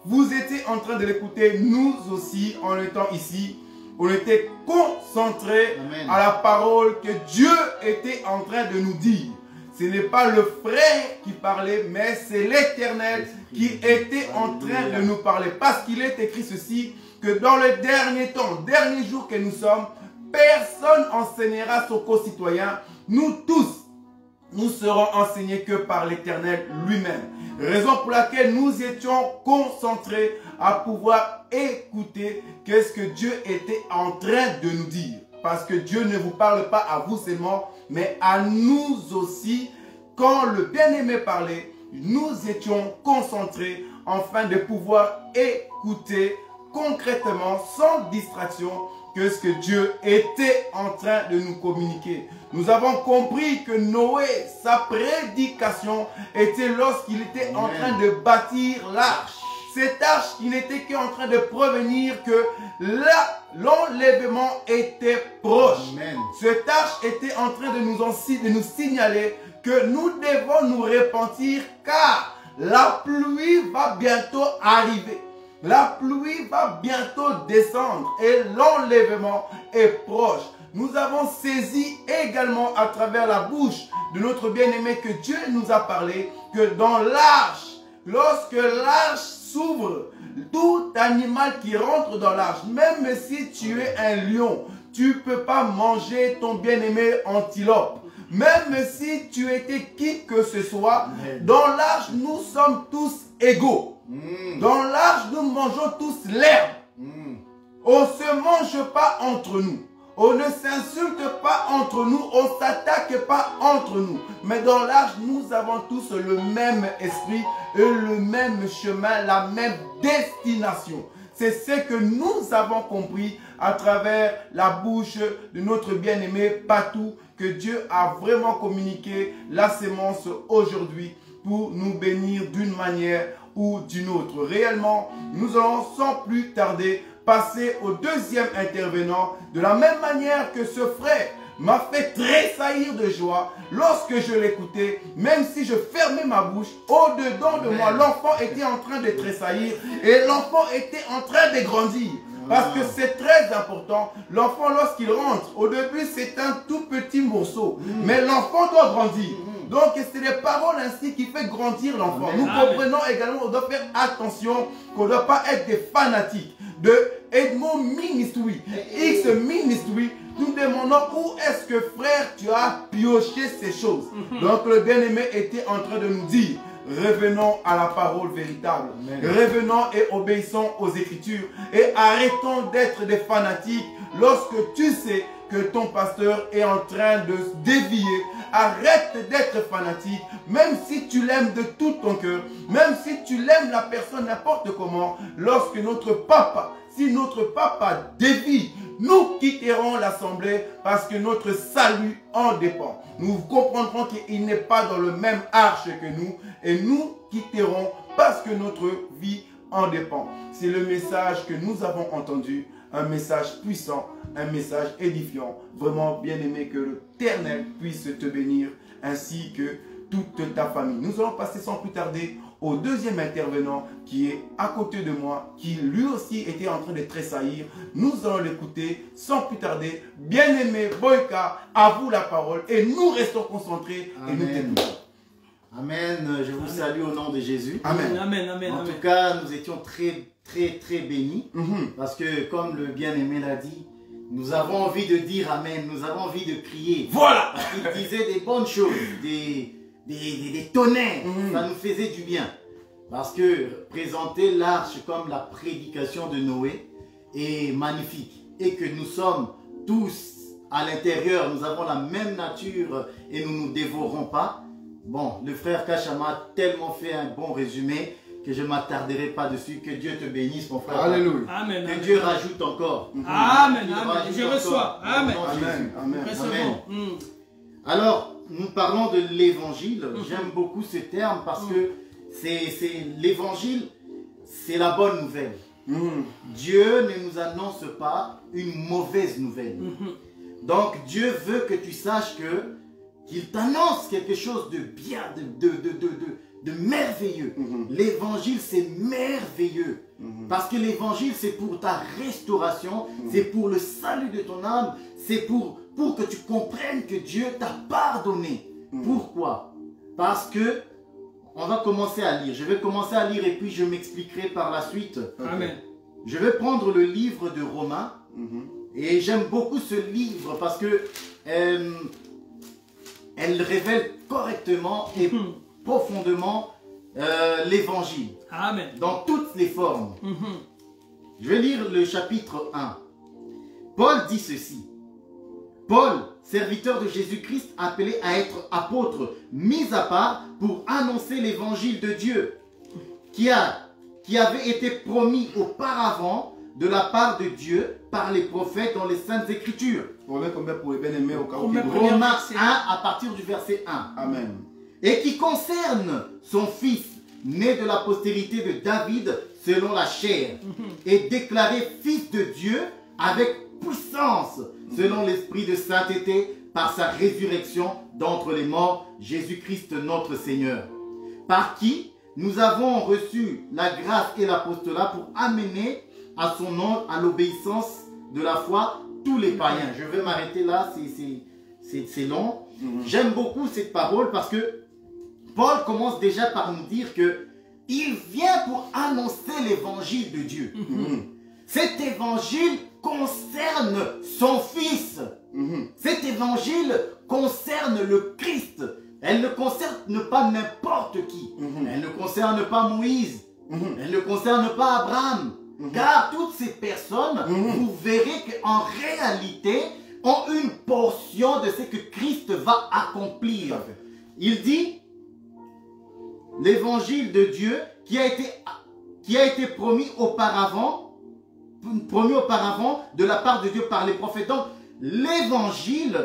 vous étiez en train de l'écouter, nous aussi, en étant ici. On était concentrés à la parole que Dieu était en train de nous dire. Ce n'est pas le frère qui parlait, mais c'est l'Éternel qui était en train de nous parler. Parce qu'il est écrit ceci, que dans le dernier temps, dernier jour que nous sommes, personne enseignera son concitoyen. Nous tous, nous serons enseignés que par l'Éternel lui-même. Raison pour laquelle nous étions concentrés à pouvoir écouter qu'est-ce que Dieu était en train de nous dire. Parce que Dieu ne vous parle pas à vous seulement, mais à nous aussi. Quand le bien-aimé parlait, nous étions concentrés afin de pouvoir écouter concrètement, sans distraction, que ce que Dieu était en train de nous communiquer. Nous avons compris que Noé, sa prédication était lorsqu'il était en train de bâtir l'arche. Cette arche, il n'était qu'en train de prévenir que l'enlèvement était proche. Amen. Cette arche était en train de nous signaler que nous devons nous repentir car la pluie va bientôt arriver. La pluie va bientôt descendre et l'enlèvement est proche. Nous avons saisi également à travers la bouche de notre bien-aimé que Dieu nous a parlé que dans l'arche, lorsque l'arche s'ouvre, tout animal qui rentre dans l'arche, même si tu es un lion, tu ne peux pas manger ton bien-aimé antilope. Même si tu étais qui que ce soit, dans l'arche, nous sommes tous égaux. Dans l'arche, nous mangeons tous l'herbe. On ne se mange pas entre nous. On ne s'insulte pas entre nous. On ne s'attaque pas entre nous. Mais dans l'arche, nous avons tous le même esprit et le même chemin, la même destination. C'est ce que nous avons compris à travers la bouche de notre bien-aimé Patou, que Dieu a vraiment communiqué la sémence aujourd'hui pour nous bénir d'une manière ou d'une autre. Réellement, nous allons sans plus tarder passer au deuxième intervenant de la même manière que ce frère m'a fait tressaillir de joie lorsque je l'écoutais. Même si je fermais ma bouche, au-dedans de moi, l'enfant était en train de tressaillir et l'enfant était en train de grandir. Parce que c'est très important. L'enfant, lorsqu'il rentre, au début, c'est un tout petit morceau. Mais l'enfant doit grandir. Donc, c'est les paroles ainsi qui fait grandir l'enfant. Nous comprenons également qu'on doit faire attention, qu'on ne doit pas être des fanatiques de Edmond Ministry, X Ministry. Nous demandons où est-ce que frère, tu as pioché ces choses. Donc, le bien-aimé était en train de nous dire, revenons à la parole véritable. Amen. Revenons et obéissons aux Écritures. Et arrêtons d'être des fanatiques lorsque tu sais que ton pasteur est en train de se dévier. Arrête d'être fanatique, même si tu l'aimes de tout ton cœur, même si tu l'aimes la personne n'importe comment. Lorsque notre papa, si notre papa dévie, nous quitterons l'assemblée parce que notre salut en dépend. Nous comprendrons qu'il n'est pas dans le même arche que nous et nous quitterons parce que notre vie en dépend. C'est le message que nous avons entendu, un message puissant, un message édifiant. Vraiment bien aimé, que l'Éternel puisse te bénir ainsi que toute ta famille. Nous allons passer sans plus tarder au deuxième intervenant qui est à côté de moi, qui lui aussi était en train de tressaillir. Nous allons l'écouter sans plus tarder. Bien-aimé Boyka, à vous la parole et nous restons concentrés. Amen. Et nous t'écoutons. Amen. Je vous salue au nom de Jésus. Amen. Amen, amen, En tout cas, nous étions très bénis parce que comme le bien-aimé l'a dit, nous avons envie de dire Amen. Nous avons envie de crier. Voilà. Il disait des bonnes choses, des tonnerres, ça nous faisait du bien. Parce que présenter l'arche comme la prédication de Noé est magnifique. Et que nous sommes tous à l'intérieur, nous avons la même nature et nous ne nous dévorons pas. Bon, le frère Kachama a tellement fait un bon résumé que je ne m'attarderai pas dessus. Que Dieu te bénisse, mon frère. Alléluia. Amen. Que Amen. Dieu rajoute encore. Amen. Qu'il Amen. rajoute Je encore. reçois. Amen. Au nom de Jésus. Amen. Amen. Recevons. Alors, nous parlons de l'évangile. J'aime beaucoup ce terme parce que c'est l'évangile, c'est la bonne nouvelle. Dieu ne nous annonce pas une mauvaise nouvelle. Donc, Dieu veut que tu saches qu'il t'annonce quelque chose de bien, de merveilleux. L'évangile, c'est merveilleux. Parce que l'évangile, c'est pour ta restauration, c'est pour le salut de ton âme, c'est pour que tu comprennes que Dieu t'a pardonné. Pourquoi? Parce que on va commencer à lire. Je vais commencer à lire et puis je m'expliquerai par la suite. Amen. Je vais prendre le livre de Romains. Et j'aime beaucoup ce livre parce que elle révèle correctement et profondément l'évangile. Amen. Dans toutes les formes. Je vais lire le chapitre 1. Paul dit ceci. Paul, serviteur de Jésus-Christ, appelé à être apôtre, mis à part pour annoncer l'évangile de Dieu, qui avait été promis auparavant de la part de Dieu par les prophètes dans les Saintes Écritures. Romains combien pour les bien-aimés au cas où Romains qui- Romains 1 à partir du verset 1. Amen. Et qui concerne son fils, né de la postérité de David selon la chair, et déclaré fils de Dieu avec puissance, selon l'esprit de sainteté, par sa résurrection d'entre les morts, Jésus-Christ notre Seigneur, par qui nous avons reçu la grâce et l'apostolat pour amener à son nom, à l'obéissance de la foi, tous les païens. Je vais m'arrêter là, c'est long. J'aime beaucoup cette parole parce que Paul commence déjà par nous dire que il vient pour annoncer l'évangile de Dieu. Cet évangile concerne son fils. Cet évangile concerne le Christ. Elle ne concerne pas n'importe qui. Elle ne concerne pas Moïse. Elle ne concerne pas Abraham. Car toutes ces personnes, vous verrez qu'en réalité, ont une portion de ce que Christ va accomplir. Il dit, l'évangile de Dieu qui a été promis auparavant de la part de Dieu par les prophètes. Donc, l'évangile,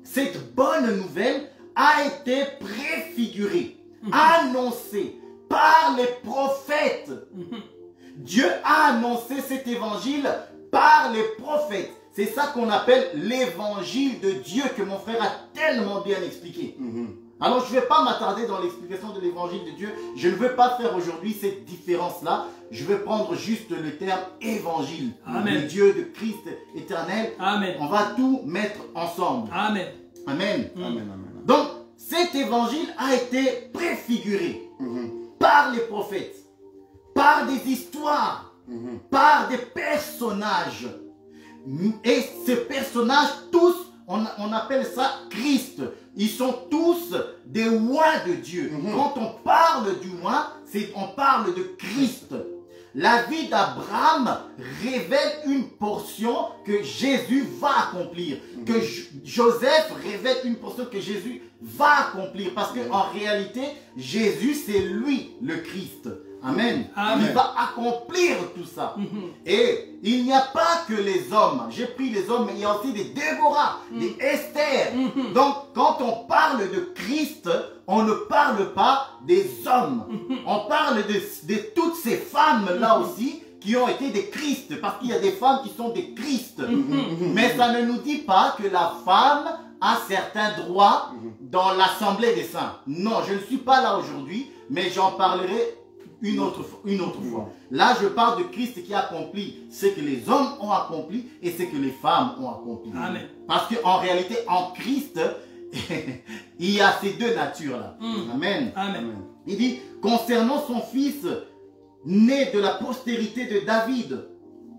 cette bonne nouvelle, a été préfiguré, annoncé par les prophètes. Dieu a annoncé cet évangile par les prophètes. C'est ça qu'on appelle l'évangile de Dieu que mon frère a tellement bien expliqué. Alors je ne vais pas m'attarder dans l'explication de l'évangile de Dieu. Je ne veux pas faire aujourd'hui cette différence-là. Je vais prendre juste le terme évangile. Amen. Le Dieu de Christ éternel. Amen. On va tout mettre ensemble. Amen. Amen. Amen. Donc cet évangile a été préfiguré par les prophètes, par des histoires, par des personnages. Et ces personnages, tous, on appelle ça Christ. Ils sont tous des oins de Dieu. Quand on parle du oin, on parle de Christ. La vie d'Abraham révèle une portion que Jésus va accomplir. Que Joseph révèle une portion que Jésus va accomplir. Parce qu'en réalité, Jésus, c'est lui le Christ. Amen. Amen. Il va accomplir tout ça. Et il n'y a pas que les hommes. J'ai pris les hommes, mais il y a aussi des Déborah, des Esther. Donc, quand on parle de Christ, on ne parle pas des hommes. On parle de toutes ces femmes-là aussi qui ont été des Christ. Parce qu'il y a des femmes qui sont des Christ. Mais ça ne nous dit pas que la femme a certains droits dans l'Assemblée des saints. Non, je ne suis pas là aujourd'hui, mais j'en parlerai une autre fois. Là, je parle de Christ qui accomplit ce que les hommes ont accompli et ce que les femmes ont accompli. Amen. Parce qu'en réalité, en Christ, il y a ces deux natures-là. Amen. Amen. Il dit, concernant son fils, né de la postérité de David.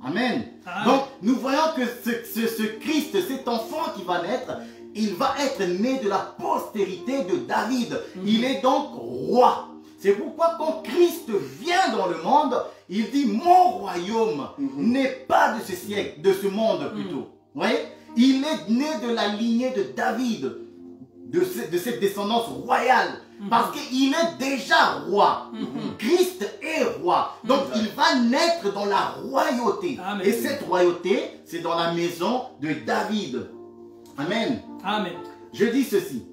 Amen. Amen. Donc, nous voyons que ce Christ, cet enfant qui va naître, il va être né de la postérité de David. Il est donc roi. C'est pourquoi quand Christ vient dans le monde, il dit, mon royaume n'est pas de ce siècle, de ce monde plutôt. Vous voyez? Il est né de la lignée de David, de cette descendance royale. Parce qu'il est déjà roi. Christ est roi. Donc il va naître dans la royauté. Amen. Et cette royauté, c'est dans la maison de David. Amen. Amen. Je dis ceci.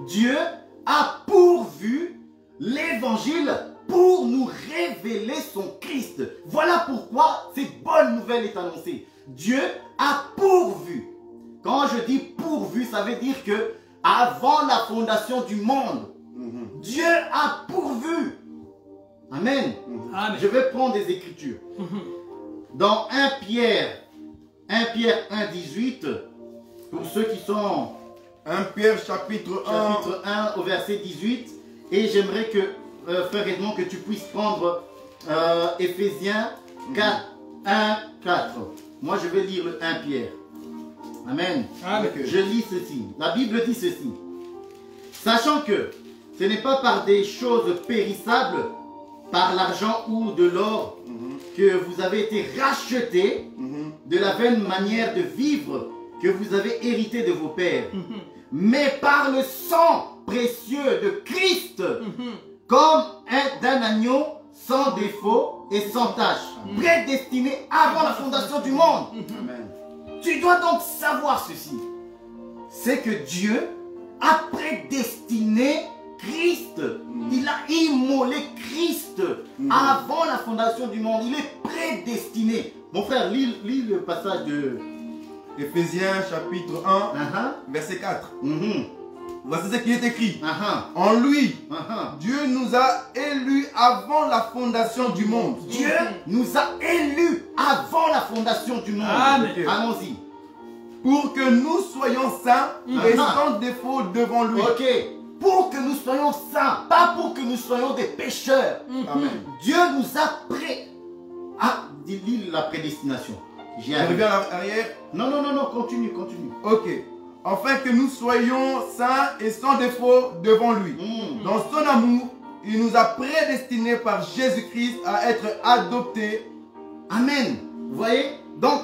Dieu a pourvu l'évangile pour nous révéler son Christ. Voilà pourquoi cette bonne nouvelle est annoncée. Dieu a pourvu. Quand je dis pourvu, ça veut dire que avant la fondation du monde, Dieu a pourvu. Amen. Amen. Je vais prendre des écritures. Dans 1 Pierre 1:18, pour ceux qui sont 1 Pierre chapitre 1. chapitre 1 au verset 18, et j'aimerais que, frère Edmond, que tu puisses prendre Éphésiens 1:4. Moi, je vais lire le 1 Pierre. Amen. Amen. Je lis ceci. La Bible dit ceci. Sachant que ce n'est pas par des choses périssables, par l'argent ou de l'or, que vous avez été rachetés de la vaine manière de vivre que vous avez hérité de vos pères, mais par le sang précieux de Christ, comme d'un agneau sans défaut et sans tache, prédestiné avant la fondation du monde. Amen. Tu dois donc savoir ceci. C'est que Dieu a prédestiné Christ. Il a immolé Christ avant la fondation du monde. Il est prédestiné. Mon frère, lis le passage de... Éphésiens chapitre 1, verset 4. Voici ce qui est écrit. En lui, Dieu nous a élus avant la fondation du monde. Dieu nous a élus avant la fondation du monde. Amen. Allons-y. Pour que nous soyons saints et sans défaut devant lui. Ok. Pour que nous soyons saints, pas pour que nous soyons des pécheurs. Amen. Dieu nous a lis la prédestination. J'y On arrive. revient à l'arrière. Non, continue. Ok. Afin que nous soyons saints et sans défaut devant lui. Dans son amour, il nous a prédestinés par Jésus-Christ à être adoptés. Amen. Vous voyez? Donc,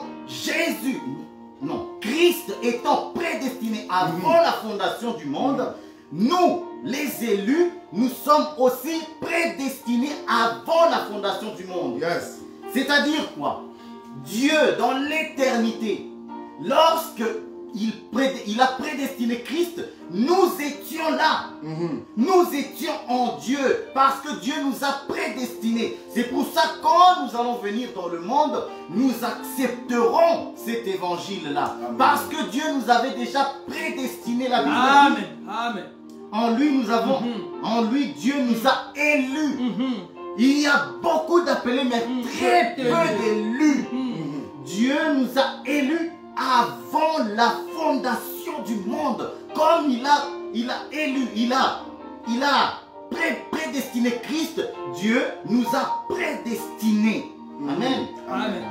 Christ étant prédestiné avant la fondation du monde, nous, les élus, nous sommes aussi prédestinés avant la fondation du monde. Yes. C'est-à-dire quoi? Dieu, dans l'éternité, lorsque il a prédestiné Christ, nous étions là. Nous étions en Dieu parce que Dieu nous a prédestinés. C'est pour ça que quand nous allons venir dans le monde, nous accepterons cet évangile-là. Parce que Dieu nous avait déjà prédestinés. La Bible dit, Amen. en lui, en lui, Dieu nous a élus. Il y a beaucoup d'appelés, mais très peu d'élus. Dieu nous a élus avant la fondation du monde. Comme il a élu, il a prédestiné Christ, Dieu nous a prédestinés. Amen. Amen.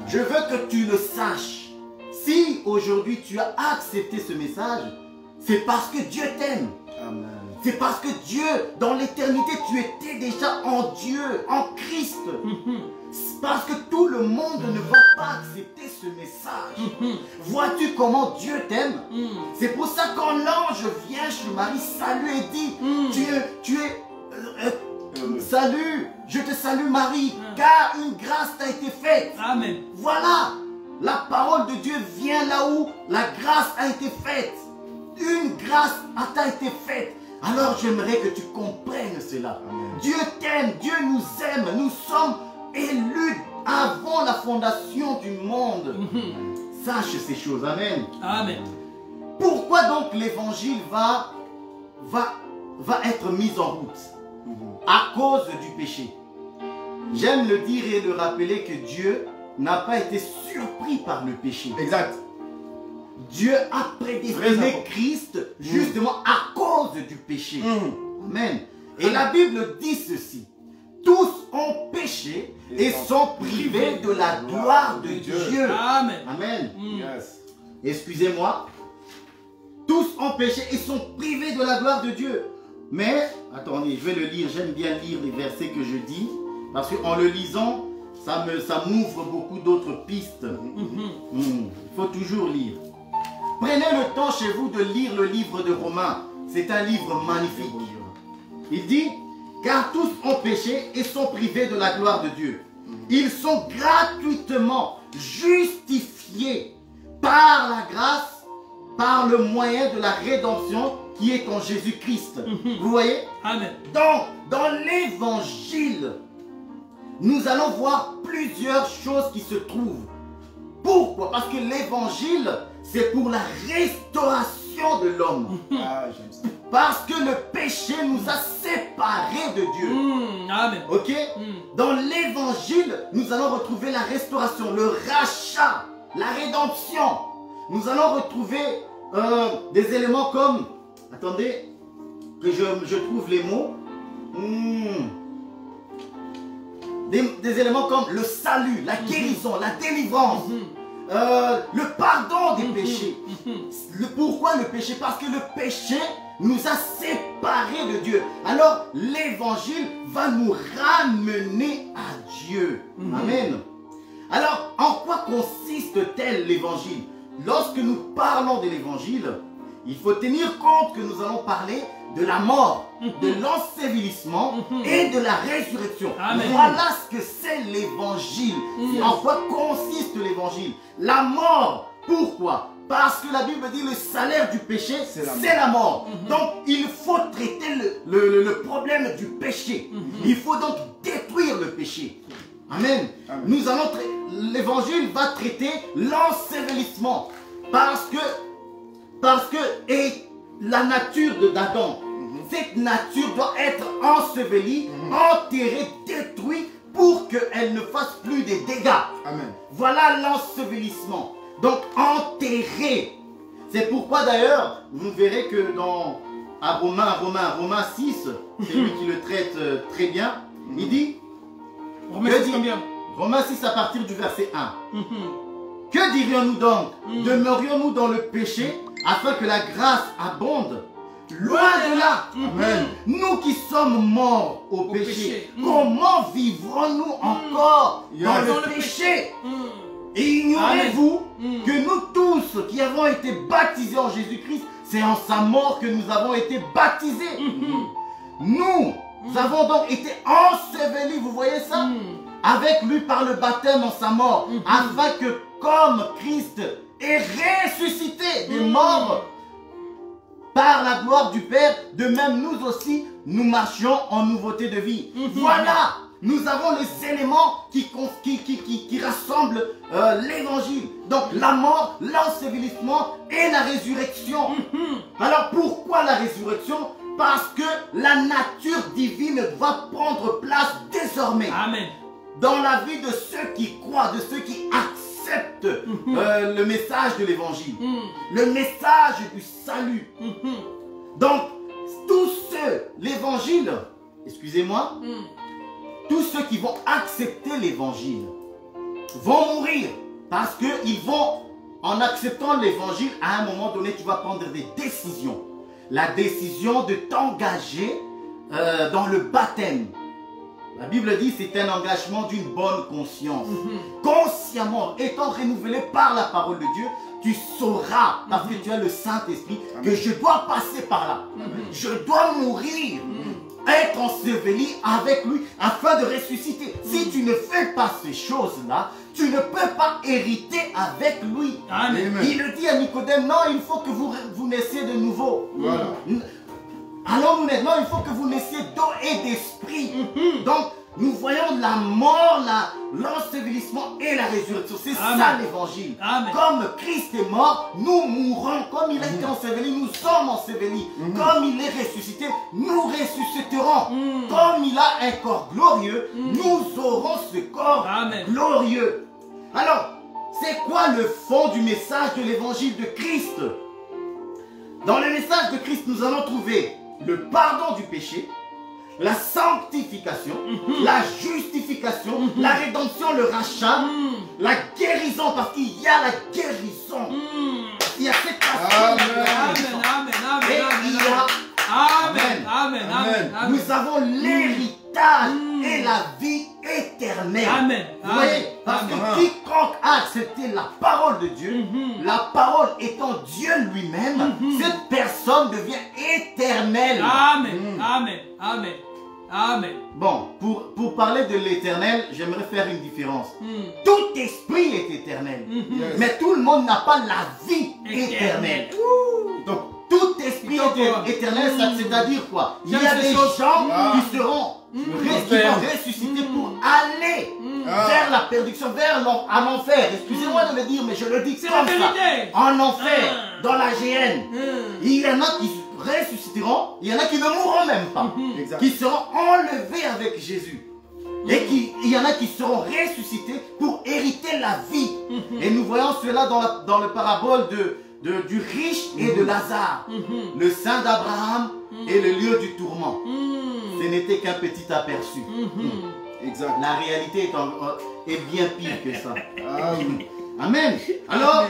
Je veux que tu le saches. Si aujourd'hui tu as accepté ce message, c'est parce que Dieu t'aime. Amen. C'est parce que Dieu, dans l'éternité, tu étais déjà en Dieu, en Christ. C'est parce que tout le monde ne va pas accepter ce message. Vois-tu comment Dieu t'aime? C'est pour ça quand l'ange vient chez Marie, salue et dit, salut, je te salue Marie, car une grâce t'a été faite. Amen. Voilà, la parole de Dieu vient là où la grâce a été faite. Une grâce t'a été faite. Alors j'aimerais que tu comprennes cela. Amen. Dieu t'aime, Dieu nous aime, nous sommes élus avant la fondation du monde. Sache ces choses, amen. Amen. Pourquoi donc l'évangile va être mis en route? À cause du péché. J'aime le dire et le rappeler que Dieu n'a pas été surpris par le péché. Exact. Dieu a prédestiné Christ justement à cause du péché. Amen. Et la Bible dit ceci. Tous ont péché et sont privés de la gloire de Dieu. Amen. Amen. Yes. Excusez-moi. Tous ont péché et sont privés de la gloire de Dieu. Mais, attendez, je vais le lire. J'aime bien lire les versets que je dis. Parce qu'en le lisant, ça m'ouvre beaucoup d'autres pistes. Il faut toujours lire. Prenez le temps chez vous de lire le livre de Romains. C'est un livre magnifique. Il dit, car tous ont péché et sont privés de la gloire de Dieu. Ils sont gratuitement justifiés par la grâce, par le moyen de la rédemption qui est en Jésus-Christ. Vous voyez? Amen. Donc, dans l'évangile, nous allons voir plusieurs choses qui se trouvent. Pourquoi? Parce que l'évangile, c'est pour la restauration de l'homme. Ah, j'aime ça. Parce que le péché nous a séparés de Dieu. Amen. Ok? Dans l'évangile, nous allons retrouver la restauration, le rachat, la rédemption. Nous allons retrouver des éléments comme... Attendez, que je trouve les mots. Des éléments comme le salut, la guérison, la délivrance, le pardon des péchés. Pourquoi le péché? Parce que le péché nous a séparés de Dieu. Alors l'évangile va nous ramener à Dieu. Amen. Alors en quoi consiste-t-elle l'évangile? Lorsque nous parlons de l'évangile, il faut tenir compte que nous allons parler de la mort, de l'ensevelissement et de la résurrection. Amen. Voilà ce que c'est l'évangile. En quoi consiste l'évangile? La mort. Pourquoi? Parce que la Bible dit le salaire du péché, c'est la mort. Donc il faut traiter le problème du péché. Il faut donc détruire le péché. Amen. Amen. Nous allons l'évangile va traiter l'ensevelissement. Parce que et la nature d'Adam, cette nature doit être ensevelie, enterrée, détruite pour qu'elle ne fasse plus de dégâts. Amen. Voilà l'ensevelissement. Donc enterré. C'est pourquoi d'ailleurs, vous verrez que dans Romains 6, c'est lui qui le traite très bien. Il dit, Romains 6 combien? Romains 6 à partir du verset 1. Que dirions-nous donc? Demeurions-nous dans le péché afin que la grâce abonde? Loin de là. Amen. Nous qui sommes morts au péché, comment vivrons-nous encore dans le péché? Et ignorez-vous que nous tous qui avons été baptisés en Jésus-Christ, c'est en sa mort que nous avons été baptisés. Nous avons donc été ensevelis, vous voyez ça? Avec lui par le baptême en sa mort, afin que comme Christ est ressuscité des morts par la gloire du Père, de même nous aussi, nous marchions en nouveauté de vie. Voilà, nous avons les éléments qui rassemblent l'évangile. Donc la mort, l'ensevelissement et la résurrection. Alors pourquoi la résurrection? Parce que la nature divine va prendre place désormais. Amen. Dans la vie de ceux qui croient, de ceux qui acceptent le message de l'évangile, le message du salut. Donc, tous ceux, l'évangile, excusez-moi, tous ceux qui vont accepter l'évangile vont mourir parce qu'ils vont, en acceptant l'évangile, à un moment donné, tu vas prendre des décisions. La décision de t'engager dans le baptême. La Bible dit c'est un engagement d'une bonne conscience. Consciemment, étant renouvelé par la parole de Dieu, tu sauras, parce que tu as le Saint-Esprit, que je dois passer par là. Je dois mourir, être enseveli avec lui afin de ressusciter. Si tu ne fais pas ces choses-là, tu ne peux pas hériter avec lui. Amen. Il le dit à Nicodème, non, il faut que vous naissiez de nouveau. Voilà. Alors maintenant, il faut que vous naissiez d'eau et d'esprit. Donc, nous voyons la mort, l'ensevelissement et la résurrection. C'est ça l'évangile. Comme Christ est mort, nous mourrons. Comme il a été enseveli, nous sommes ensevelis. Comme il est ressuscité, nous ressusciterons. Comme il a un corps glorieux, nous aurons ce corps glorieux. Alors, c'est quoi le fond du message de l'évangile de Christ? Dans le message de Christ, nous allons trouver le pardon du péché, la sanctification, la justification, la rédemption, le rachat, la guérison, parce qu'il y a la guérison. Il y a cette passion. Amen. Nous avons l'héritage et la vie éternelle. Amen. Vous voyez, parce que quiconque a accepté la parole de Dieu, la parole étant Dieu lui-même, cette personne devient éternelle. Amen. Amen. Bon, pour parler de l'éternel, j'aimerais faire une différence. Tout esprit est éternel. Yes. Mais tout le monde n'a pas la vie éternelle. Donc, tout esprit est éternel, c'est-à-dire quoi? Il y a des gens qui seront ressuscités pour aller vers la perdition, vers en enfer. Excusez-moi de le dire, mais je le dis comme ça. En enfer, dans la géhenne. Il y en a qui ressusciteront, il y en a qui ne mourront même pas, qui seront enlevés avec Jésus. Et il y en a qui seront ressuscités pour hériter la vie. Et nous voyons cela dans le parabole du riche et de Lazare, le sein d'Abraham et le lieu du tourment. Ce n'était qu'un petit aperçu. Exact. La réalité est bien pire que ça. Ah oui. Amen. Alors,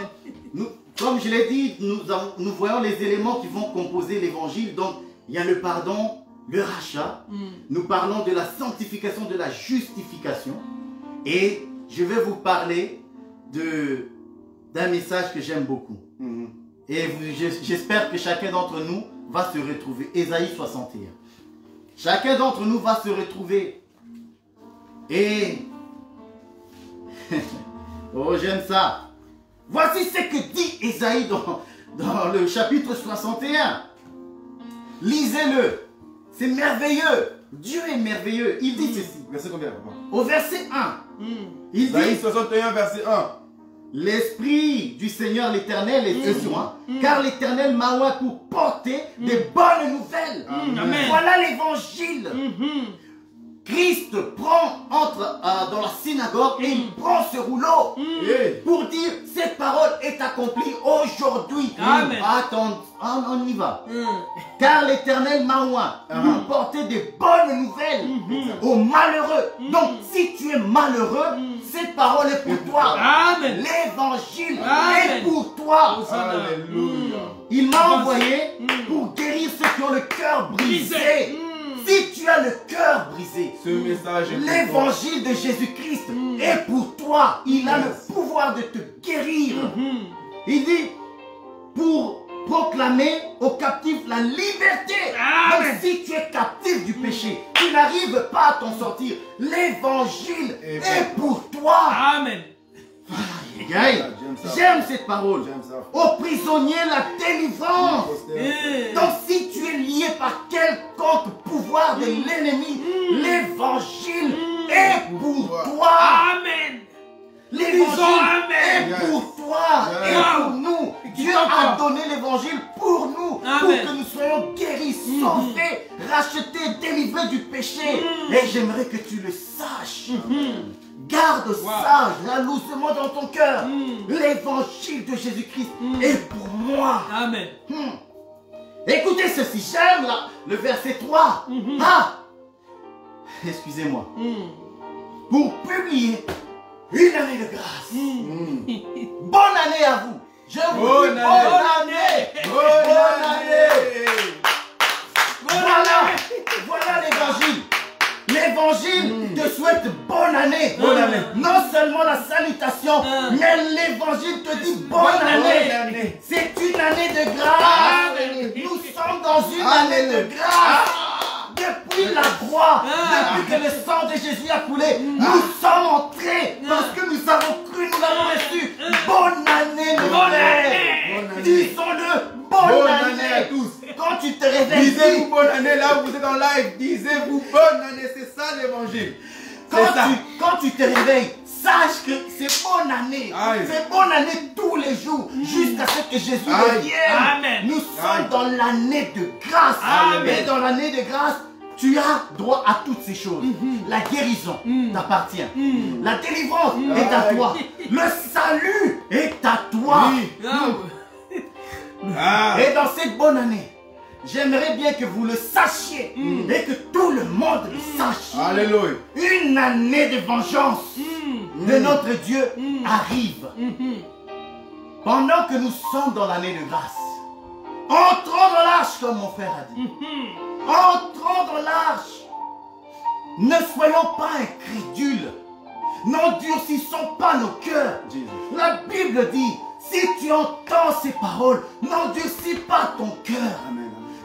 comme je l'ai dit, nous voyons les éléments qui vont composer l'évangile. Donc, il y a le pardon, le rachat. Nous parlons de la sanctification, de la justification. Et je vais vous parler d'un message que j'aime beaucoup. Et j'espère que chacun d'entre nous va se retrouver. Ésaïe 61. Chacun d'entre nous va se retrouver. Et... oh, j'aime ça. Voici ce que dit Ésaïe dans le chapitre 61. Lisez-le. C'est merveilleux. Dieu est merveilleux. Il dit ceci. Verset combien, papa? Au verset 1. Il dit... Ésaïe 61, verset 1. L'Esprit du Seigneur l'Éternel est sur moi, car l'Éternel m'a oint pour porter des bonnes nouvelles. Amen. Voilà l'évangile. Christ entre dans la synagogue et il prend ce rouleau pour dire cette parole est accomplie aujourd'hui. Amen. Attends, on y va. Car l'Éternel m'a oint pour porter des bonnes nouvelles aux malheureux. Donc si tu es malheureux, cette parole est pour toi. Amen. L'évangile Amen. est pour toi. Alléluia. Il m'a envoyé pour guérir ceux qui ont le cœur brisé. Si tu as le cœur brisé, Ce message est pour toi. l'évangile de Jésus-Christ est pour toi. Il a le pouvoir de te guérir. Il dit pour proclamer aux captifs la liberté. Amen. Donc si tu es captif du péché, tu n'arrives pas à t'en sortir. L'évangile est pour toi. Amen. J'aime cette parole. J'aime ça. Aux prisonniers la délivrance. Eh. Donc si tu es lié par quelconque pouvoir de l'ennemi, l'évangile est pour toi. Amen. L'évangile Amen. est pour toi Yes. et pour nous. Dieu a donné l'évangile pour nous, Amen. pour que nous soyons guéris, sauvés, rachetés, délivrés du péché. Et j'aimerais que tu le saches. Garde ça jalousement dans ton cœur. L'évangile de Jésus-Christ est pour moi. Amen. Écoutez ceci, j'aime le verset 3. Excusez-moi. Pour publier une année de grâce. Bonne année à vous. Je vous dis bonne année. Bonne année. Voilà l'évangile. L'évangile te souhaite bonne année. Non seulement la salutation, mais l'évangile te dit bonne année. C'est une année de grâce. Nous sommes dans une année de grâce. Depuis la croix, depuis que le sang de Jésus a coulé, nous sommes entrés parce que nous avons cru, nous l'avons reçu. Bonne année, mes frères. Disons-le, bonne année à tous. Quand tu te réveilles, Disez-vous bonne année là où vous êtes en live. Disez-vous bonne année. C'est ça l'évangile. quand tu te réveilles, sache que c'est bonne année. Aïe. C'est bonne année tous les jours jusqu'à ce que Jésus Aïe. revienne. Amen. Nous sommes dans l'année de grâce. Amen. Et dans l'année de grâce, tu as droit à toutes ces choses. La guérison t'appartient. La délivrance est à toi. Le salut est à toi. Et dans cette bonne année, j'aimerais bien que vous le sachiez et que tout le monde le sache. Alléluia. Une année de vengeance de notre Dieu arrive. Pendant que nous sommes dans l'année de grâce, entrons dans l'arche comme mon frère a dit. Entrons dans l'arche. Ne soyons pas incrédules. N'endurcissons pas nos cœurs. La Bible dit, si tu entends ces paroles, n'endurcis pas ton cœur.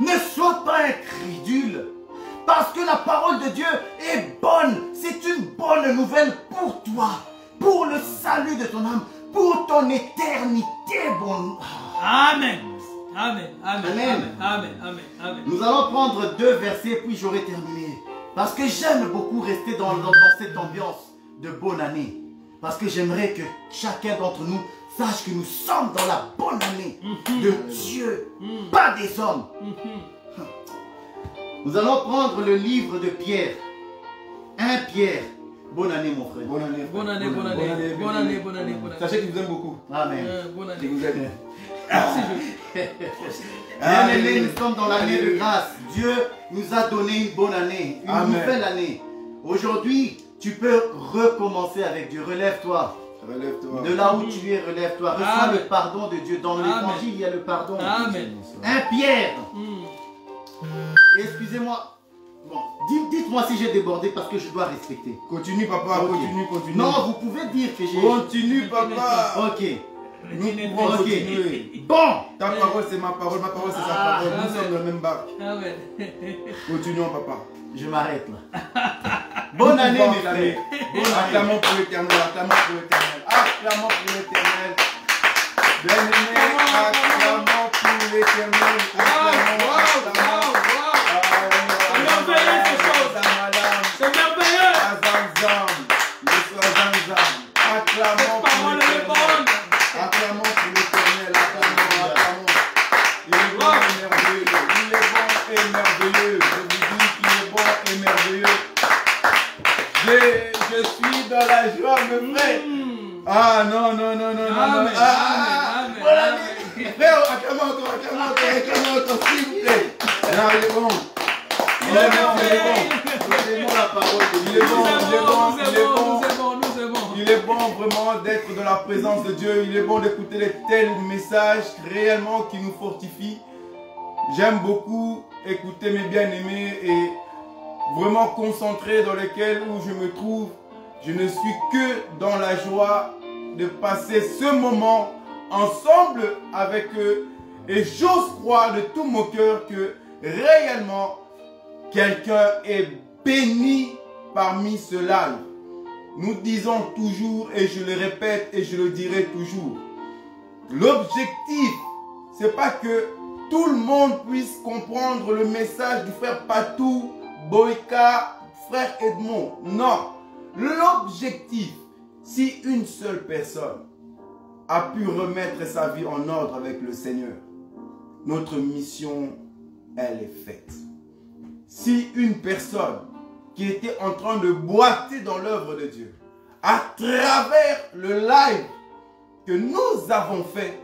Ne sois pas incrédule. Parce que la parole parole de Dieu est bonne. C'est une bonne nouvelle pour toi, pour le salut de ton âme, pour ton éternité. Bon. Amen. Amen. Amen. Amen. Amen. Amen. Amen. Nous allons prendre 2 versets, puis j'aurai terminé. Parce que j'aime beaucoup rester dans cette ambiance de bonne année. Parce que j'aimerais que chacun d'entre nous sache que nous sommes dans la bonne année de Dieu, pas des hommes. Nous allons prendre le livre de Pierre. 1 Pierre. Bonne année, mon frère. Bonne année. Bonne année, bonne année. Bonne année, bonne année, bonne année. Sachez qu'il vous aime beaucoup. Amen. Bonne Il année. vous aime. Merci, Bien aimés, nous sommes dans l'année de grâce. Dieu nous a donné une bonne année, une Amen. nouvelle année. Aujourd'hui, tu peux recommencer avec Dieu. Relève-toi. Relève-toi. De là où tu es, relève-toi. Reçois Amen. le pardon de Dieu. Dans Amen. l'évangile, il y a le pardon. Amen. 1 Pierre. Mm. Excusez-moi. Bon, dites-moi si j'ai débordé parce que je dois respecter. Continue, papa. Ok. Continue. Non, vous pouvez dire que j'ai... Continue, papa. Ok. Nous pouvons Ok. continuer. Bon. Ta parole, c'est ma parole c'est sa parole. Nous Amen. sommes dans le même bac. Amen. Continuons, papa. Je m'arrête là. Bonne année, mes frères. Bonne année. Acclamons pour l'éternel. Acclamons pour l'éternel. Acclamons pour l'éternel. Bien-aimés, acclamons pour l'éternel. Acclamons. C'est merveilleux, ces choses. C'est merveilleux. Acclamons Cette parole pour est l'éternel. bonne. Acclamons pour l'éternel. Acclamons. Il est bon et merveilleux. Il est bon et merveilleux. Je vous dis qu'il est bon et merveilleux. Je suis dans la joie, mes frères. Ah non. Amen. Ah, Amen. voilà. Amen. Frère, acclamons encore, s'il vous plaît. Non, il est bon. Il est bon, il est bon. Donnez-moi la parole de Il Dieu. est bon, il est bon, il est bon. Nous c'est bon. Il est bon vraiment d'être dans la présence de Dieu. Il est bon d'écouter les tels messages réellement qui nous fortifient. J'aime beaucoup écouter mes bien-aimés et vraiment concentré dans lesquels où je me trouve. Je ne suis que dans la joie de passer ce moment ensemble avec eux. Et j'ose croire de tout mon cœur que réellement quelqu'un est béni parmi ce live. Nous disons toujours, et je le répète et je le dirai toujours, l'objectif, c'est pas que tout le monde puisse comprendre le message du frère Patou, Boïka, frère Edmond. Non, l'objectif, si une seule personne a pu remettre sa vie en ordre avec le Seigneur, notre mission, elle est faite. Si une personne qui était en train de boiter dans l'œuvre de Dieu, à travers le live que nous avons fait,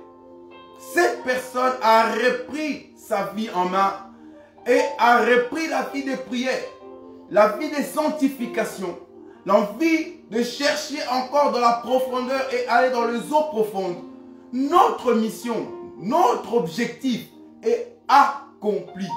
cette personne a repris sa vie en main et a repris la vie de prière, la vie de sanctification, l'envie de chercher encore dans la profondeur et aller dans les eaux profondes. Notre mission, notre objectif est accompli.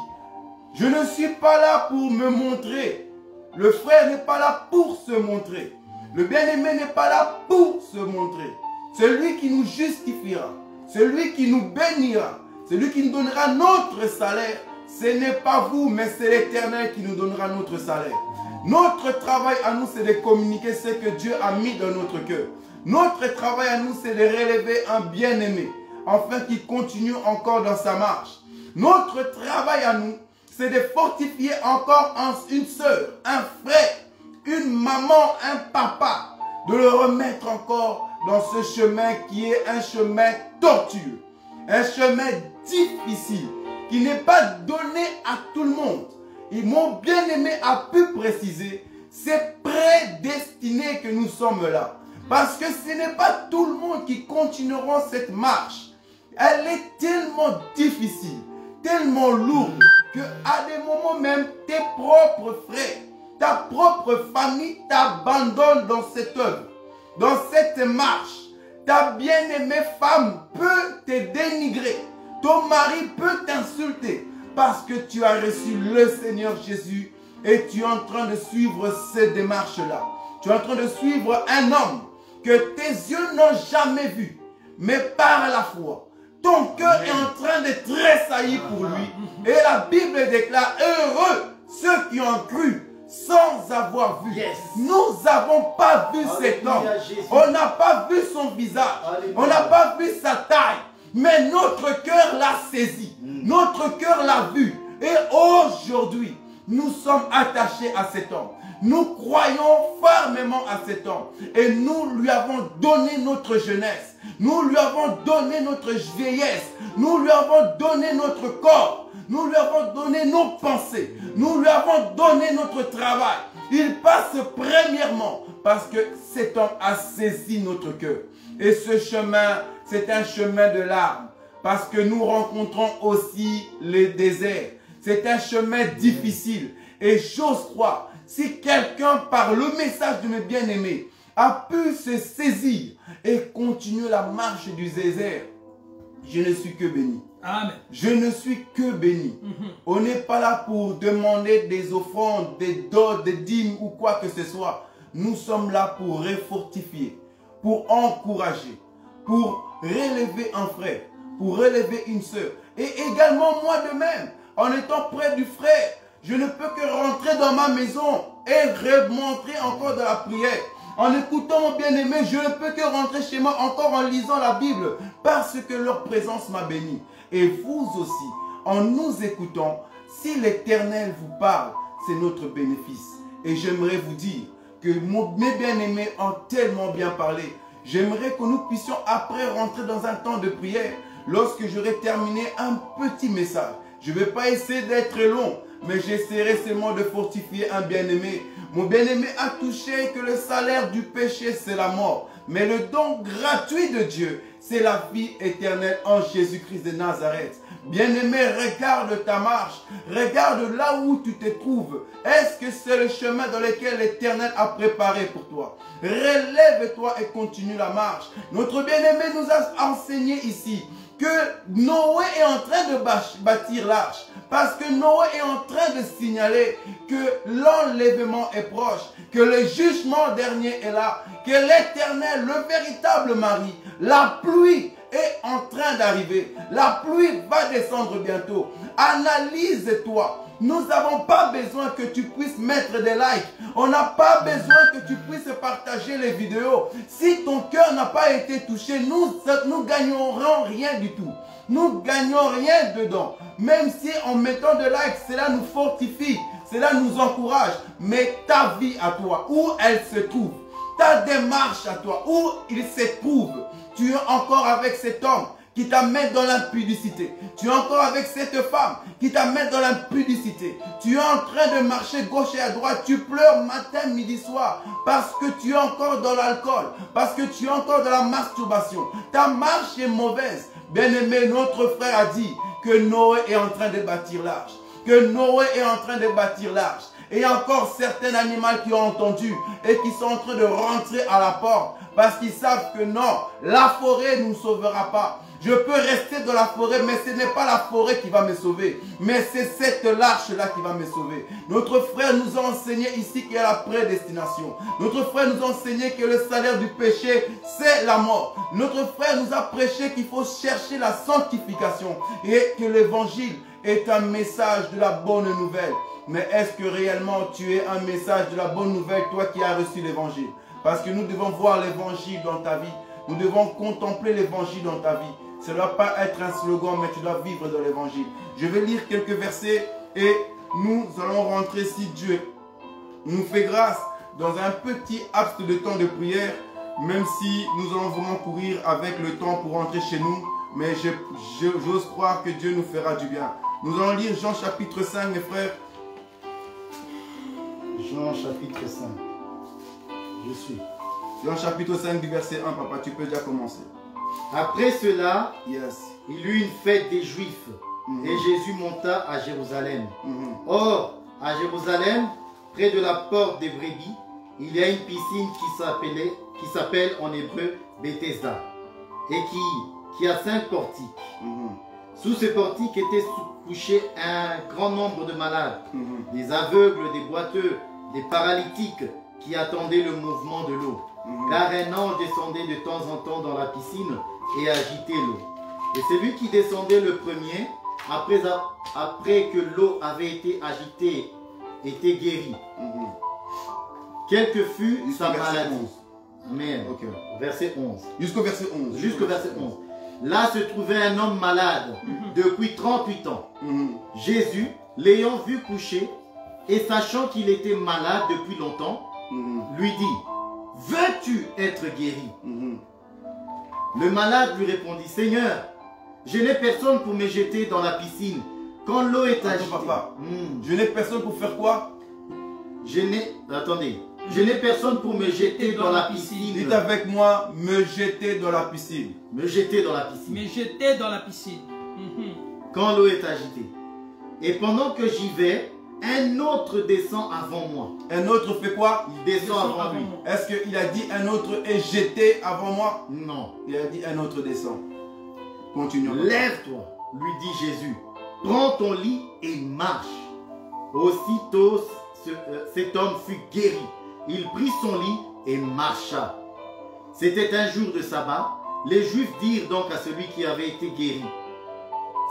Je ne suis pas là pour me montrer. Le frère n'est pas là pour se montrer. Le bien-aimé n'est pas là pour se montrer. Celui qui nous justifiera, celui qui nous bénira, celui qui nous donnera notre salaire, ce n'est pas vous, mais c'est l'Éternel qui nous donnera notre salaire. Notre travail à nous, c'est de communiquer ce que Dieu a mis dans notre cœur. Notre travail à nous, c'est de relever un bien-aimé, afin qu'il continue encore dans sa marche. Notre travail à nous, c'est de fortifier encore une soeur, un frère, une maman, un papa, de le remettre encore dans ce chemin qui est un chemin tortueux, un chemin difficile, qui n'est pas donné à tout le monde. Et mon bien-aimé a pu préciser, c'est prédestiné que nous sommes là. Parce que ce n'est pas tout le monde qui continuera cette marche. Elle est tellement difficile, tellement lourde, qu'à des moments même, tes propres frères, ta propre famille t'abandonne dans cette œuvre, dans cette marche. Ta bien-aimée femme peut te dénigrer. Ton mari peut t'insulter parce que tu as reçu le Seigneur Jésus et tu es en train de suivre cette démarche-là. Tu es en train de suivre un homme que tes yeux n'ont jamais vu, mais par la foi, ton cœur est en train de tressaillir pour lui. Et la Bible déclare, heureux ceux qui ont cru sans avoir vu. Yes. Nous n'avons pas vu cet homme. Alléluia, Jésus. On n'a pas vu son visage. Alléluia. On n'a pas vu sa taille. Mais notre cœur l'a saisi. Notre cœur l'a vu. Et aujourd'hui, nous sommes attachés à cet homme. Nous croyons fermement à cet homme. Et nous lui avons donné notre jeunesse. Nous lui avons donné notre vieillesse. Nous lui avons donné notre corps. Nous lui avons donné nos pensées. Nous lui avons donné notre travail. Il passe premièrement parce que cet homme a saisi notre cœur. Et ce chemin, c'est un chemin de larmes. Parce que nous rencontrons aussi les déserts. C'est un chemin difficile. Et j'ose croire, si quelqu'un par le message de mes bien-aimés a pu se saisir et continuer la marche du désert, je ne suis que béni. Amen. Je ne suis que béni. On n'est pas là pour demander des offrandes, des dons, des dîmes ou quoi que ce soit. Nous sommes là pour refortifier, pour encourager, pour relever un frère, pour relever une sœur. Et également moi de même, en étant près du frère, je ne peux que rentrer dans ma maison et remontrer encore de la prière. En écoutant mon bien-aimé, je ne peux que rentrer chez moi encore en lisant la Bible parce que leur présence m'a béni. Et vous aussi, en nous écoutant, si l'Éternel vous parle, c'est notre bénéfice. Et j'aimerais vous dire que mes bien-aimés ont tellement bien parlé. J'aimerais que nous puissions après rentrer dans un temps de prière. Lorsque j'aurai terminé un petit message, je ne vais pas essayer d'être long, mais j'essaierai seulement de fortifier un bien-aimé. Mon bien-aimé a touché que le salaire du péché, c'est la mort. Mais le don gratuit de Dieu, c'est la vie éternelle en Jésus-Christ de Nazareth. Bien-aimé, regarde ta marche. Regarde là où tu te trouves. Est-ce que c'est le chemin dans lequel l'Éternel a préparé pour toi? Relève-toi et continue la marche. Notre bien-aimé nous a enseigné ici que Noé est en train de bâtir l'arche. Parce que Noé est en train de signaler que l'enlèvement est proche, que le jugement dernier est là, que l'Éternel, le véritable mari, la pluie est en train d'arriver. La pluie va descendre bientôt. Analyse-toi. Nous n'avons pas besoin que tu puisses mettre des likes. On n'a pas besoin que tu puisses partager les vidéos. Si ton cœur n'a pas été touché, nous gagnerons rien du tout. Nous gagnons rien dedans. Même si en mettant des likes, cela nous fortifie, cela nous encourage. Mais ta vie à toi, où elle se trouve, ta démarche à toi, où il se trouve, tu es encore avec cet homme qui t'amène dans l'impudicité. Tu es encore avec cette femme qui t'amène dans l'impudicité. Tu es en train de marcher gauche et à droite. Tu pleures matin, midi, soir parce que tu es encore dans l'alcool, parce que tu es encore dans la masturbation. Ta marche est mauvaise. Bien-aimé, notre frère a dit que Noé est en train de bâtir l'arche. Que Noé est en train de bâtir l'arche. Et il y a encore certains animaux qui ont entendu et qui sont en train de rentrer à la porte parce qu'ils savent que non, la forêt ne nous sauvera pas. Je peux rester dans la forêt, mais ce n'est pas la forêt qui va me sauver. Mais c'est cette l'arche-là qui va me sauver. Notre frère nous a enseigné ici qu'il y a la prédestination. Notre frère nous a enseigné que le salaire du péché, c'est la mort. Notre frère nous a prêché qu'il faut chercher la sanctification et que l'évangile est un message de la bonne nouvelle. Mais est-ce que réellement tu es un message de la bonne nouvelle, toi qui as reçu l'évangile? Parce que nous devons voir l'évangile dans ta vie. Nous devons contempler l'évangile dans ta vie. Ça ne doit pas être un slogan, mais tu dois vivre dans l'évangile. Je vais lire quelques versets et nous allons rentrer, si Dieu nous fait grâce, dans un petit laps de temps de prière, même si nous allons vraiment courir avec le temps pour rentrer chez nous. Mais j'ose croire que Dieu nous fera du bien. Nous allons lire Jean chapitre 5, mes frères. Jean chapitre 5. Je suis. Jean chapitre 5 du verset 1, papa, tu peux déjà commencer. Après cela, Yes. il eut une fête des Juifs et Jésus monta à Jérusalem. Or, à Jérusalem, près de la porte des brebis, il y a une piscine qui s'appelle en hébreu Bethesda et qui a 5 portiques. Sous ces portiques étaient couchés un grand nombre de malades, des aveugles, des boiteux, des paralytiques qui attendaient le mouvement de l'eau. Car un ange descendait de temps en temps dans la piscine et agitait l'eau. Et celui qui descendait le premier, après que l'eau avait été agitée était guéri. Quelle que fut Jusqu'au sa verset maladie. 11. Amen. Ok. Verset 11. Jusqu'au verset 11. Jusqu'au verset 11. Là se trouvait un homme malade depuis 38 ans. Jésus, l'ayant vu coucher et sachant qu'il était malade depuis longtemps, lui dit, veux-tu être guéri? Le malade lui répondit, Seigneur, je n'ai personne pour me jeter dans la piscine quand l'eau est agitée. Papa, je n'ai personne pour faire quoi? Attendez. Je n'ai personne pour me jeter dans la piscine. Dites avec moi, me jeter dans la piscine. Me jeter dans la piscine. Me jeter dans la piscine. Quand l'eau est agitée. Et pendant que j'y vais, un autre descend avant moi. Un autre fait quoi? Il descend avant lui. Est-ce qu'il a dit un autre est jeté avant moi? Non. Il a dit un autre descend. Continuons. Lève-toi, lui dit Jésus. Prends ton lit et marche. Aussitôt, cet homme fut guéri. Il prit son lit et marcha. C'était un jour de sabbat. Les Juifs dirent donc à celui qui avait été guéri,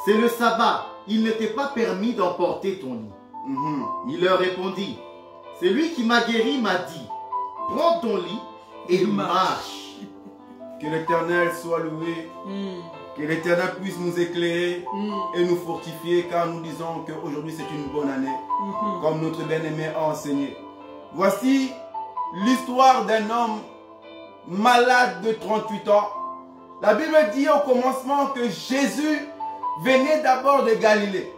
c'est le sabbat, il ne t'est pas permis d'emporter ton lit. Il leur répondit, celui qui m'a guéri m'a dit, prends ton lit et marche. Que l'Éternel soit loué. Que l'Éternel puisse nous éclairer et nous fortifier, car nous disons qu'aujourd'hui c'est une bonne année, comme notre bien-aimé a enseigné. Voici l'histoire d'un homme malade de 38 ans. La Bible dit au commencement que Jésus venait d'abord de Galilée.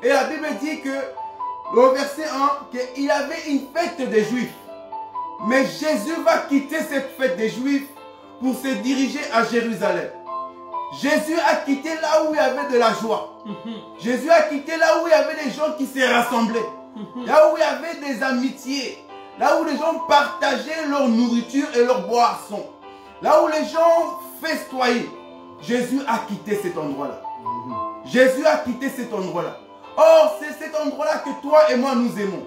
Et la Bible dit que, au verset 1, qu'il avait une fête des Juifs. Mais Jésus va quitter cette fête des Juifs pour se diriger à Jérusalem. Jésus a quitté là où il y avait de la joie. Jésus a quitté là où il y avait des gens qui se rassemblaient. Là où il y avait des amitiés. Là où les gens partageaient leur nourriture et leur boisson. Là où les gens festoyaient. Jésus a quitté cet endroit-là. Jésus a quitté cet endroit-là. Or, c'est cet endroit-là que toi et moi nous aimons.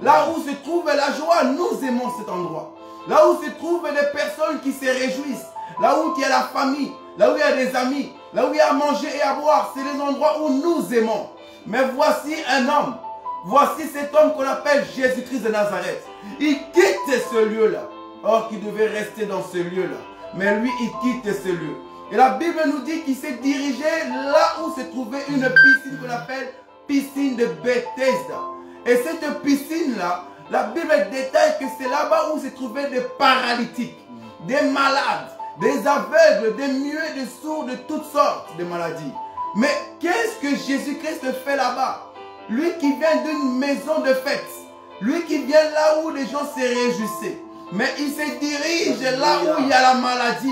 Là où se trouve la joie, nous aimons cet endroit. Là où se trouvent des personnes qui se réjouissent. Là où il y a la famille. Là où il y a des amis. Là où il y a à manger et à boire. C'est les endroits où nous aimons. Mais voici un homme. Voici cet homme qu'on appelle Jésus-Christ de Nazareth. Il quitte ce lieu-là. Or qu'il devait rester dans ce lieu-là. Mais lui, il quitte ce lieu. Et la Bible nous dit qu'il s'est dirigé là où se trouvait une piscine qu'on appelle piscine de Bethesda. Et cette piscine-là, la Bible détaille que c'est là-bas où se trouvaient des paralytiques, des malades, des aveugles, des muets, des sourds, de toutes sortes de maladies. Mais qu'est-ce que Jésus-Christ fait là-bas? Lui qui vient d'une maison de fête, lui qui vient là où les gens se réjouissaient. Mais il se dirige là où il y a la maladie.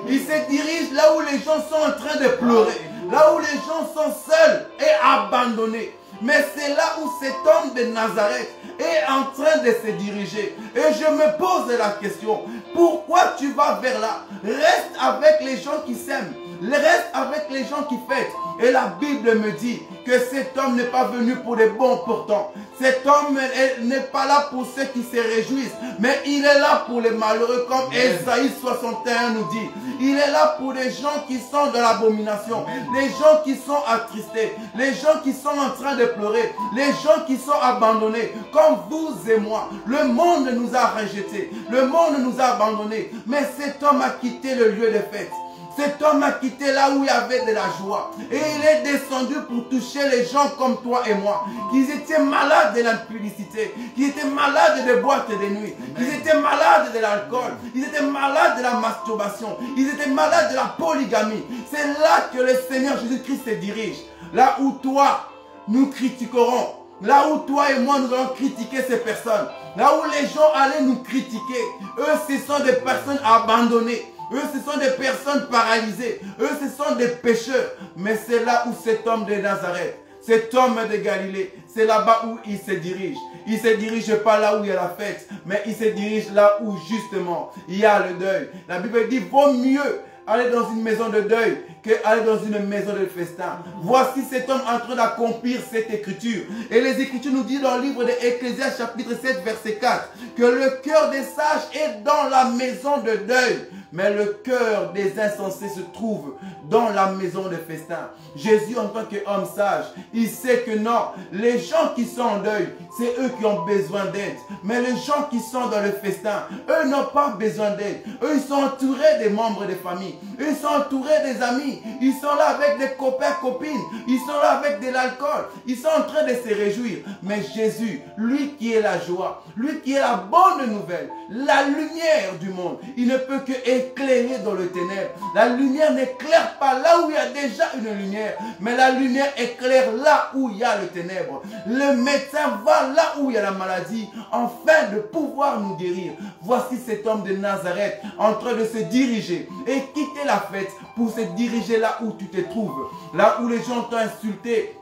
Il se dirige là où les gens sont en train de pleurer. Là où les gens sont seuls et abandonnés. Mais c'est là où cet homme de Nazareth est en train de se diriger. Et je me pose la question, pourquoi tu vas vers là? Reste avec les gens qui s'aiment. Reste avec les gens qui fêtent. Et la Bible me dit que cet homme n'est pas venu pour des bons portants. Cet homme n'est pas là pour ceux qui se réjouissent, mais il est là pour les malheureux, comme Ésaïe 61 nous dit. Il est là pour les gens qui sont dans l'abomination, les gens qui sont attristés, les gens qui sont en train de pleurer, les gens qui sont abandonnés, comme vous et moi. Le monde nous a rejetés, le monde nous a abandonnés, mais cet homme a quitté le lieu de fête. Cet homme a quitté là où il y avait de la joie. Et il est descendu pour toucher les gens comme toi et moi. Qui étaient malades de l'impudicité. Qui étaient malades de boîtes de nuit. Qui étaient malades de l'alcool. Ils étaient malades de la masturbation. Ils étaient malades de la polygamie. C'est là que le Seigneur Jésus-Christ se dirige. Là où toi, nous critiquerons. Là où toi et moi nous allons critiquer ces personnes. Là où les gens allaient nous critiquer. Eux, ce sont des personnes abandonnées. Eux, ce sont des personnes paralysées. Eux, ce sont des pécheurs. Mais c'est là où cet homme de Nazareth, cet homme de Galilée, c'est là-bas où il se dirige. Il ne se dirige pas là où il y a la fête, mais il se dirige là où justement il y a le deuil. La Bible dit, vaut mieux aller dans une maison de deuil qu'aller dans une maison de festin. Voici cet homme en train d'accomplir cette écriture. Et les Écritures nous disent dans le livre de Ecclésiaste chapitre 7 verset 4 que le cœur des sages est dans la maison de deuil, mais le cœur des insensés se trouve dans la maison de festin. Jésus, en tant qu'homme sage, il sait que non, les gens qui sont en deuil, c'est eux qui ont besoin d'aide. Mais les gens qui sont dans le festin, eux n'ont pas besoin d'aide. Eux, ils sont entourés des membres de famille. Eux, ils sont entourés des amis. Ils sont là avec des copains, copines. Ils sont là avec de l'alcool. Ils sont en train de se réjouir. Mais Jésus, lui qui est la joie, lui qui est la bonne nouvelle, la lumière du monde, il ne peut que éclairer dans le ténèbre. La lumière n'éclaire pas là où il y a déjà une lumière, mais la lumière éclaire là où il y a le ténèbre. Le médecin va là où il y a la maladie, afin de pouvoir nous guérir. Voici cet homme de Nazareth en train de se diriger et quitter la fête pour se diriger là où tu te trouves, là où les gens t'ont insulté.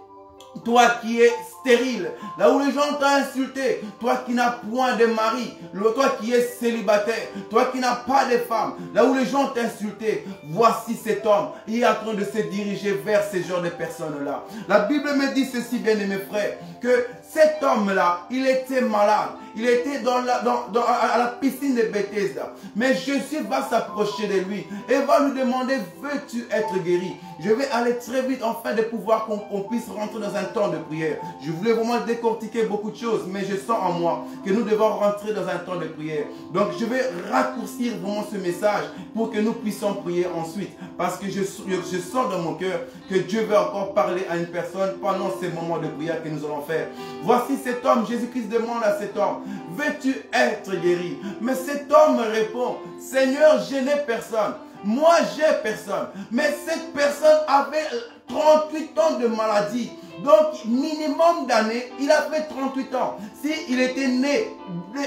Toi qui es stérile, là où les gens t'ont insulté, toi qui n'as point de mari, toi qui es célibataire, toi qui n'as pas de femme, là où les gens t'ont insulté, voici cet homme, il est en train de se diriger vers ces genres de personnes-là. La Bible me dit ceci, bien aimés frères, que cet homme-là, il était malade. Il était à la piscine de Bethesda. Mais Jésus va s'approcher de lui et va lui demander, veux-tu être guéri? Je vais aller très vite afin de pouvoir qu'on puisse rentrer dans un temps de prière. Je voulais vraiment décortiquer beaucoup de choses, mais je sens en moi que nous devons rentrer dans un temps de prière. Donc je vais raccourcir vraiment ce message pour que nous puissions prier ensuite. Parce que je sens dans mon cœur que Dieu veut encore parler à une personne pendant ces moments de prière que nous allons faire. Voici cet homme, Jésus-Christ demande à cet homme, veux-tu être guéri? Mais cet homme répond, Seigneur, je n'ai personne. Moi, j'ai personne. Mais cette personne avait 38 ans de maladie. Donc, minimum d'années, il a fait 38 ans. S'il était né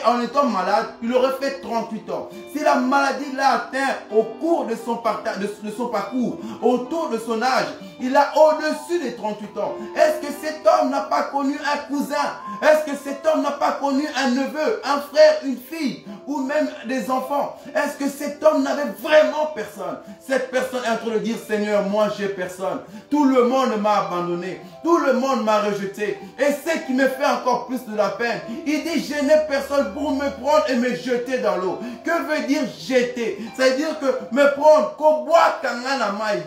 en étant malade, il aurait fait 38 ans. Si la maladie l'a atteint au cours de son parcours, autour de son âge, il a au-dessus des 38 ans. Est-ce que cet homme n'a pas connu un cousin? Est-ce que cet homme n'a pas connu un neveu, un frère, une fille, ou même des enfants? Est-ce que cet homme n'avait vraiment personne? Cette personne est en train de dire, Seigneur, moi j'ai personne. Tout le monde m'a abandonné. Tout le monde m'a rejeté. Et ce qui me fait encore plus de la peine, il dit, je n'ai personne pour me prendre et me jeter dans l'eau. Que veut dire jeter? Ça veut dire que me prendre,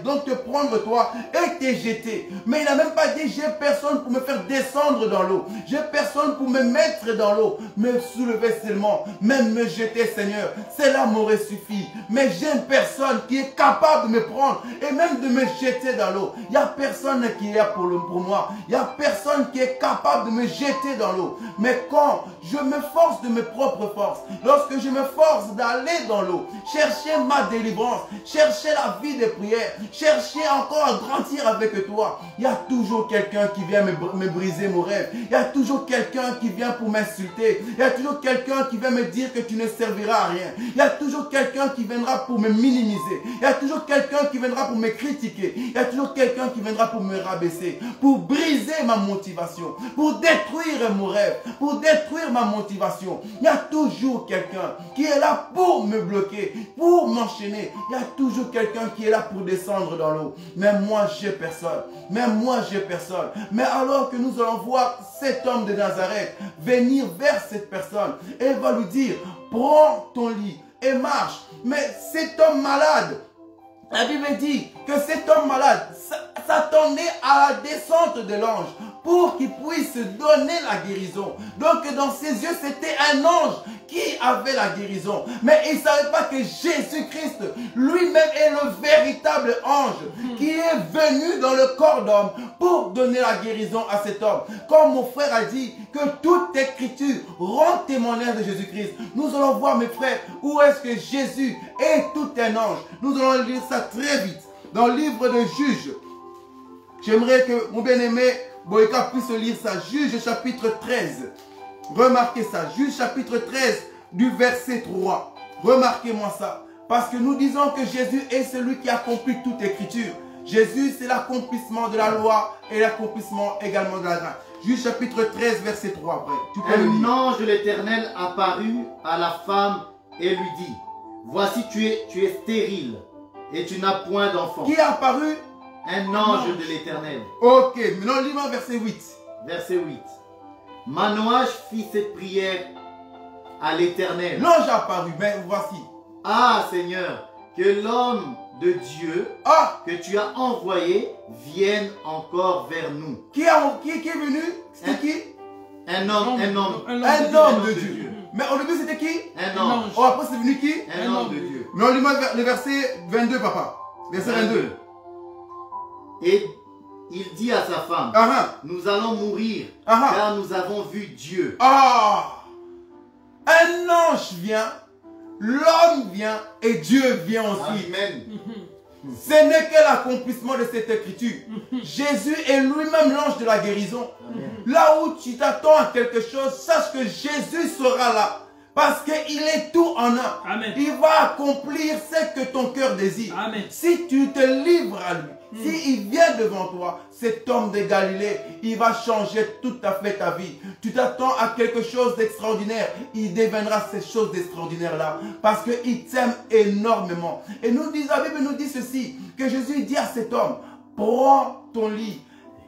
donc te prendre toi et te jeter. Mais il n'a même pas dit, j'ai personne pour me faire descendre dans l'eau. J'ai personne pour me mettre dans l'eau. Me soulever seulement, même me jeter, Seigneur. Cela m'aurait suffi. Mais j'ai une personne qui est capable de me prendre et même de me jeter dans l'eau. Il n'y a personne qui est là pour moi. Il n'y a personne qui est capable de me jeter dans l'eau. Mais quand je me force de mes propres forces, lorsque je me force d'aller dans l'eau, chercher ma délivrance, chercher la vie de prière, chercher encore à grandir avec toi, il y a toujours quelqu'un qui vient me briser mon rêve. Il y a toujours quelqu'un qui vient pour m'insulter. Il y a toujours quelqu'un qui vient me dire que tu ne serviras à rien. Il y a toujours quelqu'un qui viendra pour me minimiser. Il y a toujours quelqu'un qui viendra pour me critiquer. Il y a toujours quelqu'un qui viendra pour me rabaisser, pour briser ma motivation, pour détruire mon rêve, pour détruire ma motivation. Il y a toujours quelqu'un qui est là pour me bloquer, pour m'enchaîner. Il y a toujours quelqu'un qui est là pour descendre dans l'eau. Mais moi, j'ai personne. Mais moi, j'ai personne. Mais alors que nous allons voir cet homme de Nazareth venir vers cette personne et va lui dire, prends ton lit et marche. Mais cet homme malade, la Bible dit que cet homme malade s'attendait à la descente de l'ange pour qu'il puisse donner la guérison. Donc dans ses yeux, c'était un ange qui avait la guérison. Mais il ne savait pas que Jésus-Christ lui-même est le véritable ange qui est venu dans le corps d'homme pour donner la guérison à cet homme. Comme mon frère a dit que toute écriture rend témoignage de Jésus-Christ. Nous allons voir, mes frères, où est-ce que Jésus est tout un ange. Nous allons lire ça très vite dans le livre de Juges. J'aimerais que mon bien-aimé Boyka puisse lire ça. Juges chapitre 13. Remarquez ça. Juges chapitre 13 du verset 3. Remarquez-moi ça. Parce que nous disons que Jésus est celui qui accomplit toute écriture. Jésus, c'est l'accomplissement de la loi et l'accomplissement également de la grâce. Juges chapitre 13 verset 3. Après. Tu peux le lire. Un ange de l'Éternel apparut à la femme et lui dit, voici tu es stérile et tu n'as point d'enfant. Qui est apparu? Un ange de l'Éternel. Ok, maintenant lis-moi verset 8. Verset 8. Manoach fit cette prière à l'Éternel. L'ange est apparu, mais voici. Ah Seigneur, que l'homme de Dieu que tu as envoyé vienne encore vers nous. Qui est venu? C'était qui? Un homme de Dieu. Mais au début, c'était qui? Un ange. Oh, après, c'est venu qui? Un homme de Dieu. Mais on lui met le verset 22, papa. Verset 22. Et il dit à sa femme, nous allons mourir, car nous avons vu Dieu. Un ange vient, l'homme vient et Dieu vient aussi. Amen. Ce n'est que l'accomplissement de cette écriture. Jésus est lui-même l'ange de la guérison. Amen. Là où tu t'attends à quelque chose, sache que Jésus sera là. Parce qu'il est tout en un. Amen. Il va accomplir ce que ton cœur désire. Amen. Si tu te livres à lui, s'il vient devant toi, cet homme de Galilée, il va changer tout à fait ta vie. Tu t'attends à quelque chose d'extraordinaire. Il deviendra ces choses d'extraordinaire-là. Parce qu'il t'aime énormément. Et la Bible nous dit ceci, que Jésus dit à cet homme, prends ton lit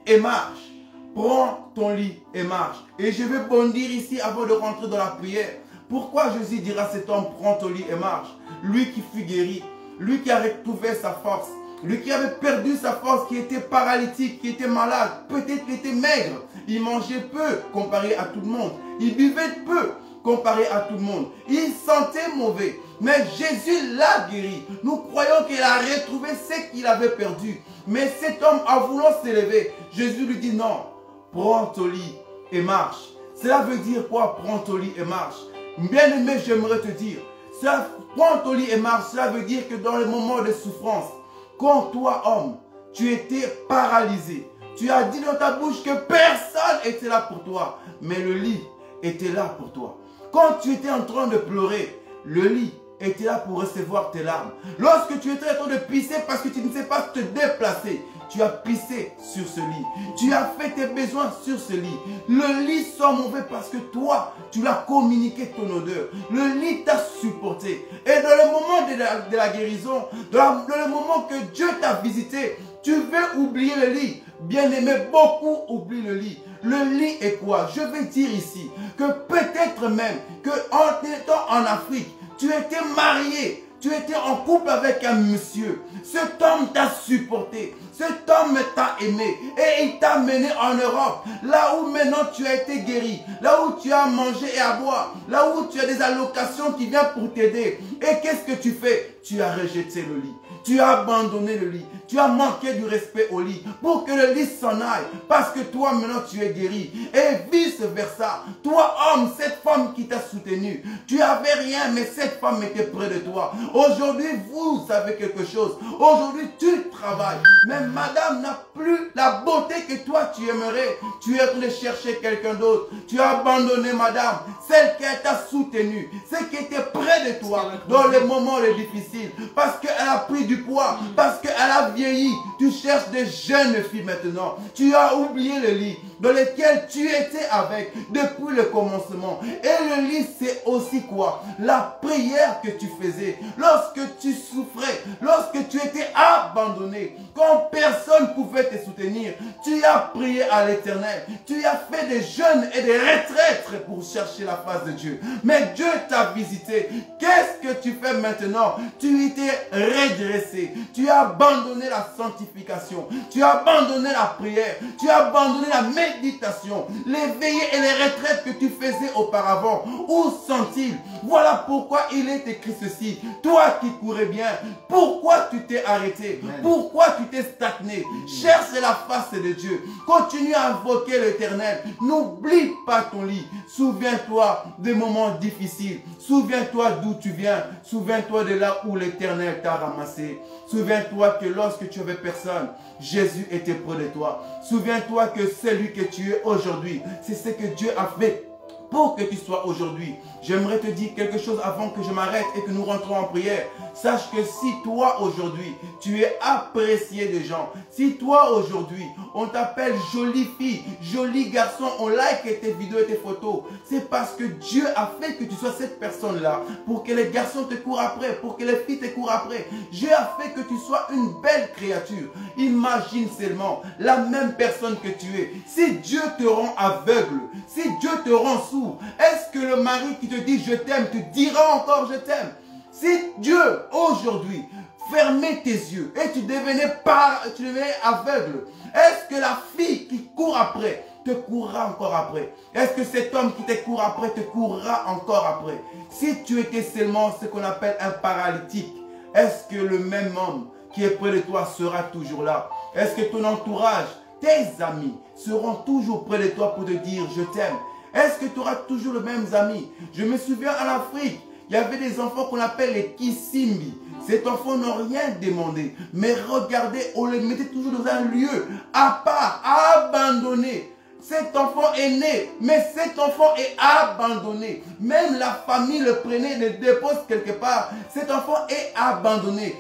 et marche. Prends ton lit et marche. Et je vais bondir ici avant de rentrer dans la prière. Pourquoi Jésus dira à cet homme, prends ton lit et marche? Lui qui fut guéri, lui qui a retrouvé sa force, lui qui avait perdu sa force, qui était paralytique, qui était malade, peut-être qu'il était maigre, il mangeait peu comparé à tout le monde, il buvait peu comparé à tout le monde, il sentait mauvais, mais Jésus l'a guéri. Nous croyons qu'il a retrouvé ce qu'il avait perdu, mais cet homme, en voulant s'élever, Jésus lui dit non, prends ton lit et marche. Cela veut dire quoi, prends ton lit et marche? Bien-aimé, j'aimerais te dire, prends ton lit et marche, cela veut dire que dans les moments de souffrance, quand toi, homme, tu étais paralysé, tu as dit dans ta bouche que personne n'était là pour toi, mais le lit était là pour toi. Quand tu étais en train de pleurer, le lit était là pour recevoir tes larmes. Lorsque tu étais en train de pisser parce que tu ne sais pas te déplacer, tu as pissé sur ce lit. Tu as fait tes besoins sur ce lit. Le lit sent mauvais parce que toi, tu l'as communiqué ton odeur. Le lit t'a supporté. Et dans le moment de la guérison, dans le moment que Dieu t'a visité, tu veux oublier le lit. Bien-aimé, beaucoup oublient le lit. Le lit est quoi? Je vais dire ici que peut-être même qu'en étant en Afrique, tu étais marié. Tu étais en couple avec un monsieur. Cet homme t'a supporté. Cet homme t'a aimé. Et il t'a mené en Europe. Là où maintenant tu as été guéri. Là où tu as mangé et à boire. Là où tu as des allocations qui viennent pour t'aider. Et qu'est-ce que tu fais? Tu as rejeté le lit. Tu as abandonné le lit. Tu as manqué du respect au lit. Pour que le lit s'en aille. Parce que toi maintenant tu es guéri. Et vice versa. Toi homme, cette femme qui t'a soutenu. Tu n'avais rien mais cette femme était près de toi. Aujourd'hui vous avez quelque chose. Aujourd'hui tu travailles. Mais madame n'a plus la beauté que toi tu aimerais. Tu es allé chercher quelqu'un d'autre. Tu as abandonné madame. Celle qui t'a soutenu. Celle qui était près de toi. Dans les moments les difficiles. Parce qu'elle a pris du poids. Parce qu'elle a vieilli. Tu cherches des jeunes filles maintenant. Tu as oublié le lit dans lequel tu étais avec depuis le commencement. Et le lit, c'est aussi quoi? La prière que tu faisais lorsque tu souffrais, lorsque tu étais abandonné, quand personne pouvait te soutenir. Tu as prié à l'Éternel. Tu as fait des jeûnes et des retraites pour chercher la face de Dieu. Mais Dieu t'a visité. Qu'est-ce que tu fais maintenant? Tu étais redressé. Tu as abandonné la sanctification. Tu as abandonné la prière. Tu as abandonné la méditation. Les veillées et les retraites que tu faisais auparavant. Où sont-ils? Voilà pourquoi il est écrit ceci. Toi qui courais bien, pourquoi tu t'es arrêté? Amen. Pourquoi tu t'es stagné? Cherche la face de Dieu. Continue à invoquer l'Éternel. N'oublie pas ton lit. Souviens-toi des moments difficiles. Souviens-toi d'où tu viens. Souviens-toi de là où l'Éternel t'a ramassé. Souviens-toi que lorsque tu avais personne, Jésus était près de toi. Souviens-toi que celui que tu es aujourd'hui, c'est ce que Dieu a fait pour que tu sois aujourd'hui. J'aimerais te dire quelque chose avant que je m'arrête et que nous rentrons en prière. Sache que si toi aujourd'hui, tu es apprécié des gens, si toi aujourd'hui, on t'appelle jolie fille, joli garçon, on like tes vidéos et tes photos, c'est parce que Dieu a fait que tu sois cette personne-là, pour que les garçons te courent après, pour que les filles te courent après. Dieu a fait que tu sois une belle créature. Imagine seulement la même personne que tu es. Si Dieu te rend aveugle, si Dieu te rend sourd, est-ce que le mari qui te dit je t'aime te dira encore je t'aime? Si Dieu, aujourd'hui, fermait tes yeux et tu devenais aveugle, est-ce que la fille qui court après te courra encore après? Est-ce que cet homme qui te court après te courra encore après? Si tu étais seulement ce qu'on appelle un paralytique, est-ce que le même homme qui est près de toi sera toujours là? Est-ce que ton entourage, tes amis, seront toujours près de toi pour te dire « je t'aime » ? Est-ce que tu auras toujours les mêmes amis? Je me souviens en Afrique, il y avait des enfants qu'on appelle les Kissimbi. Ces enfants n'ont rien demandé. Mais regardez, on les mettait toujours dans un lieu à part, abandonné. Cet enfant est né, mais cet enfant est abandonné. Même la famille le prenait, le dépose quelque part. Cet enfant est abandonné.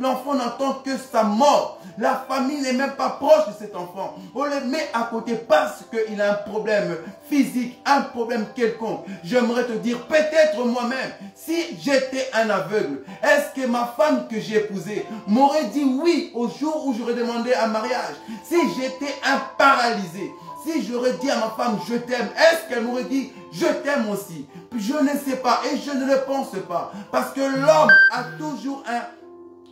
L'enfant n'entend que sa mort. La famille n'est même pas proche de cet enfant. On le met à côté parce qu'il a un problème physique, un problème quelconque. J'aimerais te dire, peut-être moi-même, si j'étais un aveugle, est-ce que ma femme que j'ai épousée m'aurait dit oui au jour où j'aurais demandé un mariage? Si j'étais un paralysé, si j'aurais dit à ma femme je t'aime, est-ce qu'elle m'aurait dit je t'aime aussi? Je ne sais pas et je ne le pense pas. Parce que l'homme a toujours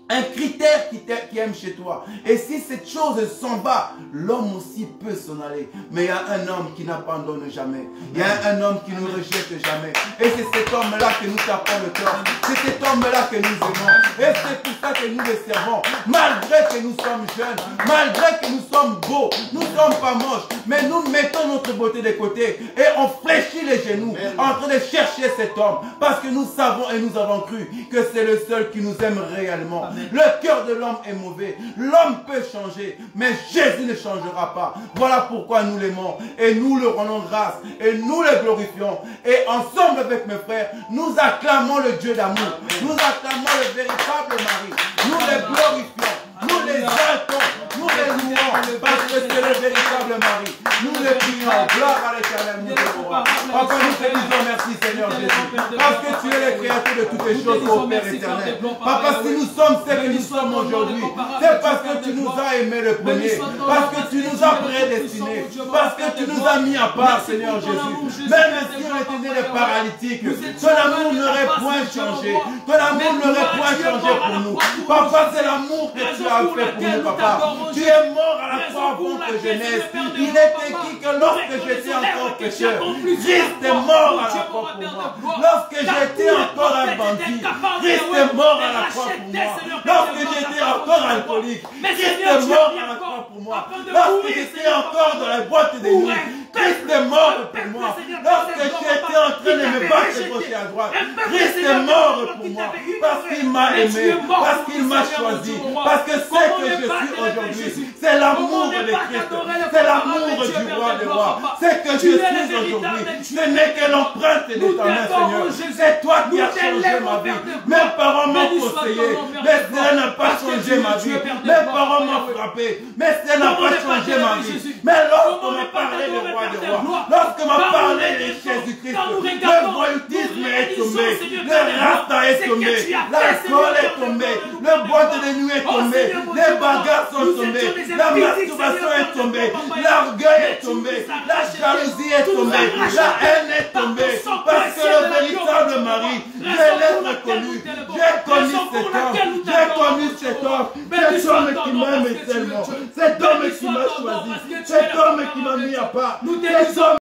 un critère qui aime chez toi. Et si cette chose s'en va, l'homme aussi peut s'en aller. Mais il y a un homme qui n'abandonne jamais. Il y a un homme qui ne nous rejette jamais. Et c'est cet homme-là que nous tapons le cœur. C'est cet homme-là que nous aimons. Et c'est pour ça que nous le servons. Malgré que nous sommes jeunes, malgré que nous sommes beaux, nous ne sommes pas moches, mais nous mettons notre beauté de côté et on fléchit les genoux en train de chercher cet homme. Parce que nous savons et nous avons cru que c'est le seul qui nous aime réellement. Amen. Le cœur de l'homme est mauvais. L'homme peut changer, mais Jésus ne changera pas. Voilà pourquoi nous l'aimons et nous le rendons grâce et nous le glorifions. Et ensemble avec mes frères, nous acclamons le Dieu d'amour. Nous acclamons le véritable mari. Nous le glorifions. Nous les exaltons. Nous les louons parce que c'est le véritable mari. Nous le prions. Gloire à l'Éternel, nous le roi. Papa, nous te disons merci, Seigneur Jésus. Parce que tu es le créateur de toutes les choses, ô Père éternel. Papa, si nous sommes ce que nous sommes aujourd'hui, c'est parce que tu nous as aimés le premier. Parce que tu nous as prédestinés. Parce que tu nous as mis à part, Seigneur Jésus. Même si on était né des paralytiques, ton amour n'aurait point changé. Ton amour n'aurait point changé pour nous. Papa, c'est l'amour que tu as fait pour nous, papa. Tu es mort à la croix avant que je naisse. Il était qui que lorsque j'étais encore pécheur, Christ est mort à la croix pour moi. Lorsque j'étais encore un bandit, Christ est mort à la croix pour moi. Lorsque j'étais encore alcoolique, Christ est mort à la croix pour moi. Lorsque j'étais encore dans la boîte de nuit, Christ est mort pour moi. Lorsque j'étais en train de me battre de gauche et à droite, Christ est mort pour moi. Parce qu'il m'a aimé, parce qu'il m'a choisi, parce que ce que je suis aujourd'hui, c'est l'amour de Christ, c'est l'amour du roi des rois. Ce que je suis aujourd'hui, ce n'est que l'empreinte de ta main, Seigneur. C'est toi qui as changé ma vie. Mes parents m'ont conseillé, mais cela n'a pas changé ma vie. Mes parents m'ont frappé, mais cela n'a pas changé ma vie. Mais lorsqu'on m'a parlé de roi des rois, lorsqu'on m'a parlé de Jésus-Christ, le voyoutisme est tombé, le rasta est tombé, l'alcool est tombé, le boîte de nuit est tombé, les bagarres sont tombées, la masturbation est tombée, l'orgueil est tombé, la jalousie est tombée, la haine est tombée, parce que le véritable mari, je l'ai reconnu, j'ai connu cet homme qui m'aime tellement, cet homme qui m'a choisi, cet homme qui m'a mis à part, cet homme